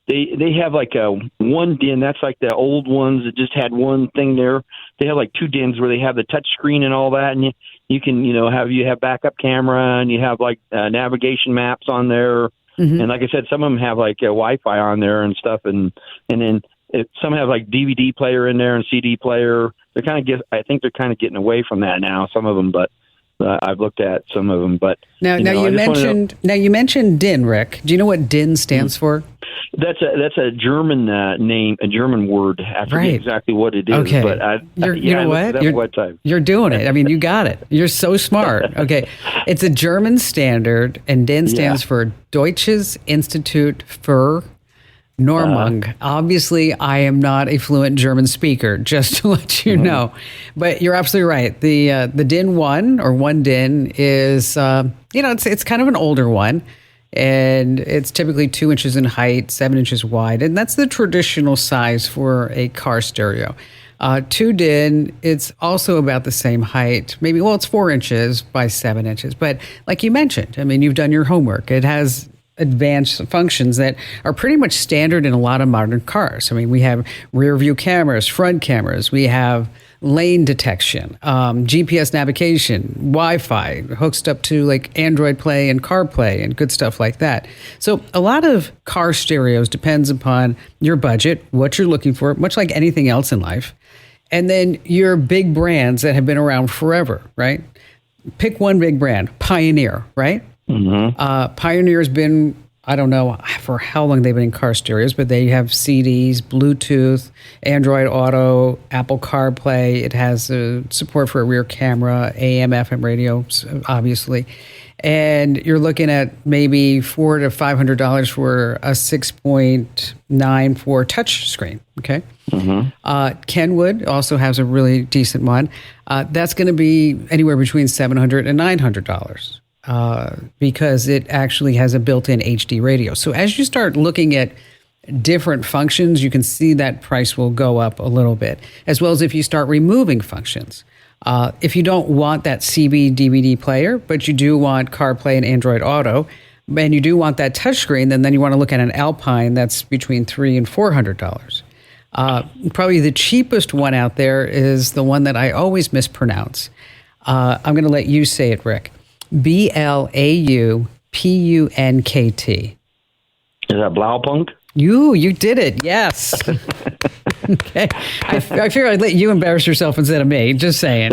they have like a one DIN. That's like the old ones that just had one thing there. They have like two DINs where they have the touch screen and all that, and you can have backup camera and you have like navigation maps on there. Mm-hmm. And like I said, some of them have like Wi-Fi on there and stuff, and then some have like DVD player in there and CD player. I think they're kind of getting away from that now. Some of them, but. I've looked at some of them, but you mentioned DIN, Rick. Do you know what DIN stands for? That's a German name, a German word. I forget exactly what it is. Okay, but You're doing it. I mean, you got it. You're so smart. Okay, it's a German standard, and DIN stands for Deutsches Institut für Normung. Obviously, I am not a fluent German speaker, just to let you know. But you're absolutely right. The DIN 1 or 1 DIN is, it's kind of an older one. And it's typically 2 inches in height, 7 inches wide. And that's the traditional size for a car stereo. 2 DIN, it's also about the same height. It's 4 inches by 7 inches. But like you mentioned, I mean, you've done your homework. It has advanced functions that are pretty much standard in a lot of modern cars. I mean, we have rear view cameras, front cameras, we have lane detection, GPS navigation, Wi-Fi, hooks up to like Android Play and CarPlay and good stuff like that. So a lot of car stereos depends upon your budget, what you're looking for, much like anything else in life. And then your big brands that have been around forever, right? Pick one big brand, Pioneer, right? Mm-hmm. Pioneer's been, I don't know for how long they've been in car stereos, but they have CDs, Bluetooth, Android Auto, Apple CarPlay. It has support for a rear camera, AM, FM radio, obviously. And you're looking at maybe $400 to $500 for a 6.94 touch screen. Okay. Mm-hmm. Kenwood also has a really decent one. That's going to be anywhere between $700 and $900. Because it actually has a built-in HD radio. So as you start looking at different functions, you can see that price will go up a little bit, as well as if you start removing functions. If you don't want that CB DVD player, but you do want CarPlay and Android Auto, and you do want that touchscreen, then you want to look at an Alpine that's between $300 and $400. Probably the cheapest one out there is the one that I always mispronounce. I'm going to let you say it, Rick. Blaupunkt. Is that Blaupunkt? You did it. Yes. Okay. I figured I'd let you embarrass yourself instead of me. Just saying.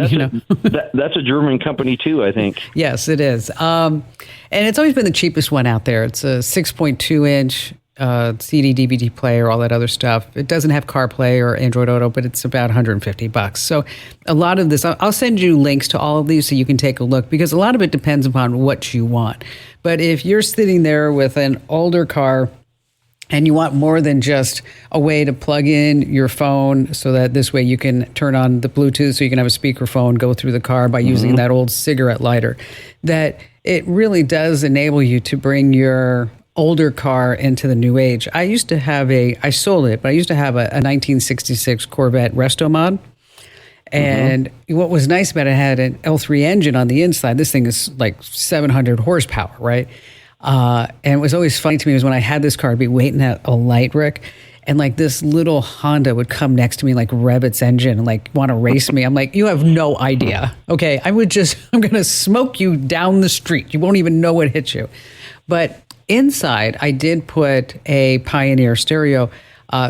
That's a German company too, I think. Yes, it is. And it's always been the cheapest one out there. It's a 6.2-inch CD, DVD player, all that other stuff. It doesn't have CarPlay or Android Auto, but it's about $150. So a lot of this, I'll send you links to all of these so you can take a look, because a lot of it depends upon what you want. But if you're sitting there with an older car and you want more than just a way to plug in your phone so that this way you can turn on the Bluetooth so you can have a speakerphone go through the car by using that old cigarette lighter, that it really does enable you to bring your older car into the new age. I sold it, but I used to have a 1966 Corvette Resto Mod. And what was nice about it had an L3 engine on the inside. This thing is like 700 horsepower, right? And it was always funny to me was when I had this car, I'd be waiting at a light, Rick, and like this little Honda would come next to me, like rev its engine and like want to race me. I'm like, you have no idea. Okay, I'm going to smoke you down the street. You won't even know what hit you. But inside, I did put a Pioneer stereo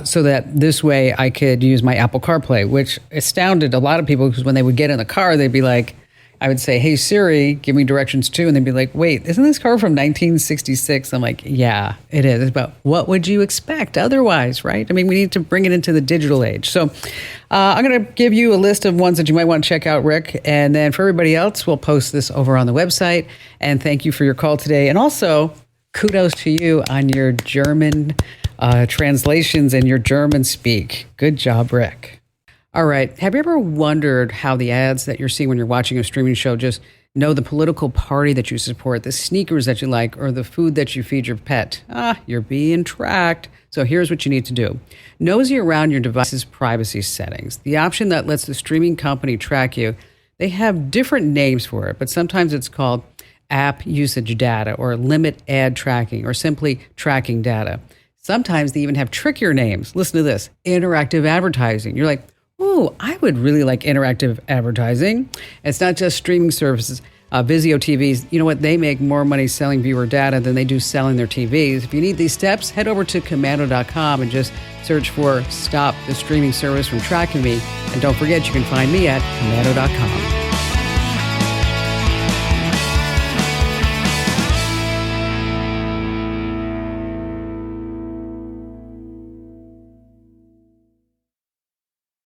so that this way I could use my Apple CarPlay, which astounded a lot of people because when they would get in the car, they'd be like, I would say, hey, Siri, give me directions too. And they'd be like, wait, isn't this car from 1966? I'm like, yeah, it is. But what would you expect otherwise, right? I mean, we need to bring it into the digital age. So I'm going to give you a list of ones that you might want to check out, Rick. And then for everybody else, we'll post this over on the website. And thank you for your call today. And also, kudos to you on your German translations and your German speak. Good job, Rick. All right. Have you ever wondered how the ads that you're seeing when you're watching a streaming show just know the political party that you support, the sneakers that you like, or the food that you feed your pet? You're being tracked. So here's what you need to do. Nosy around your device's privacy settings. The option that lets the streaming company track you, they have different names for it, but sometimes it's called app usage data or limit ad tracking or simply tracking data. Sometimes they even have trickier names. Listen to this, interactive advertising. You're like, ooh, I would really like interactive advertising. It's not just streaming services. Vizio TVs, you know what? They make more money selling viewer data than they do selling their TVs. If you need these steps, head over to commando.com and just search for Stop the Streaming Service from Tracking Me. And don't forget, you can find me at commando.com.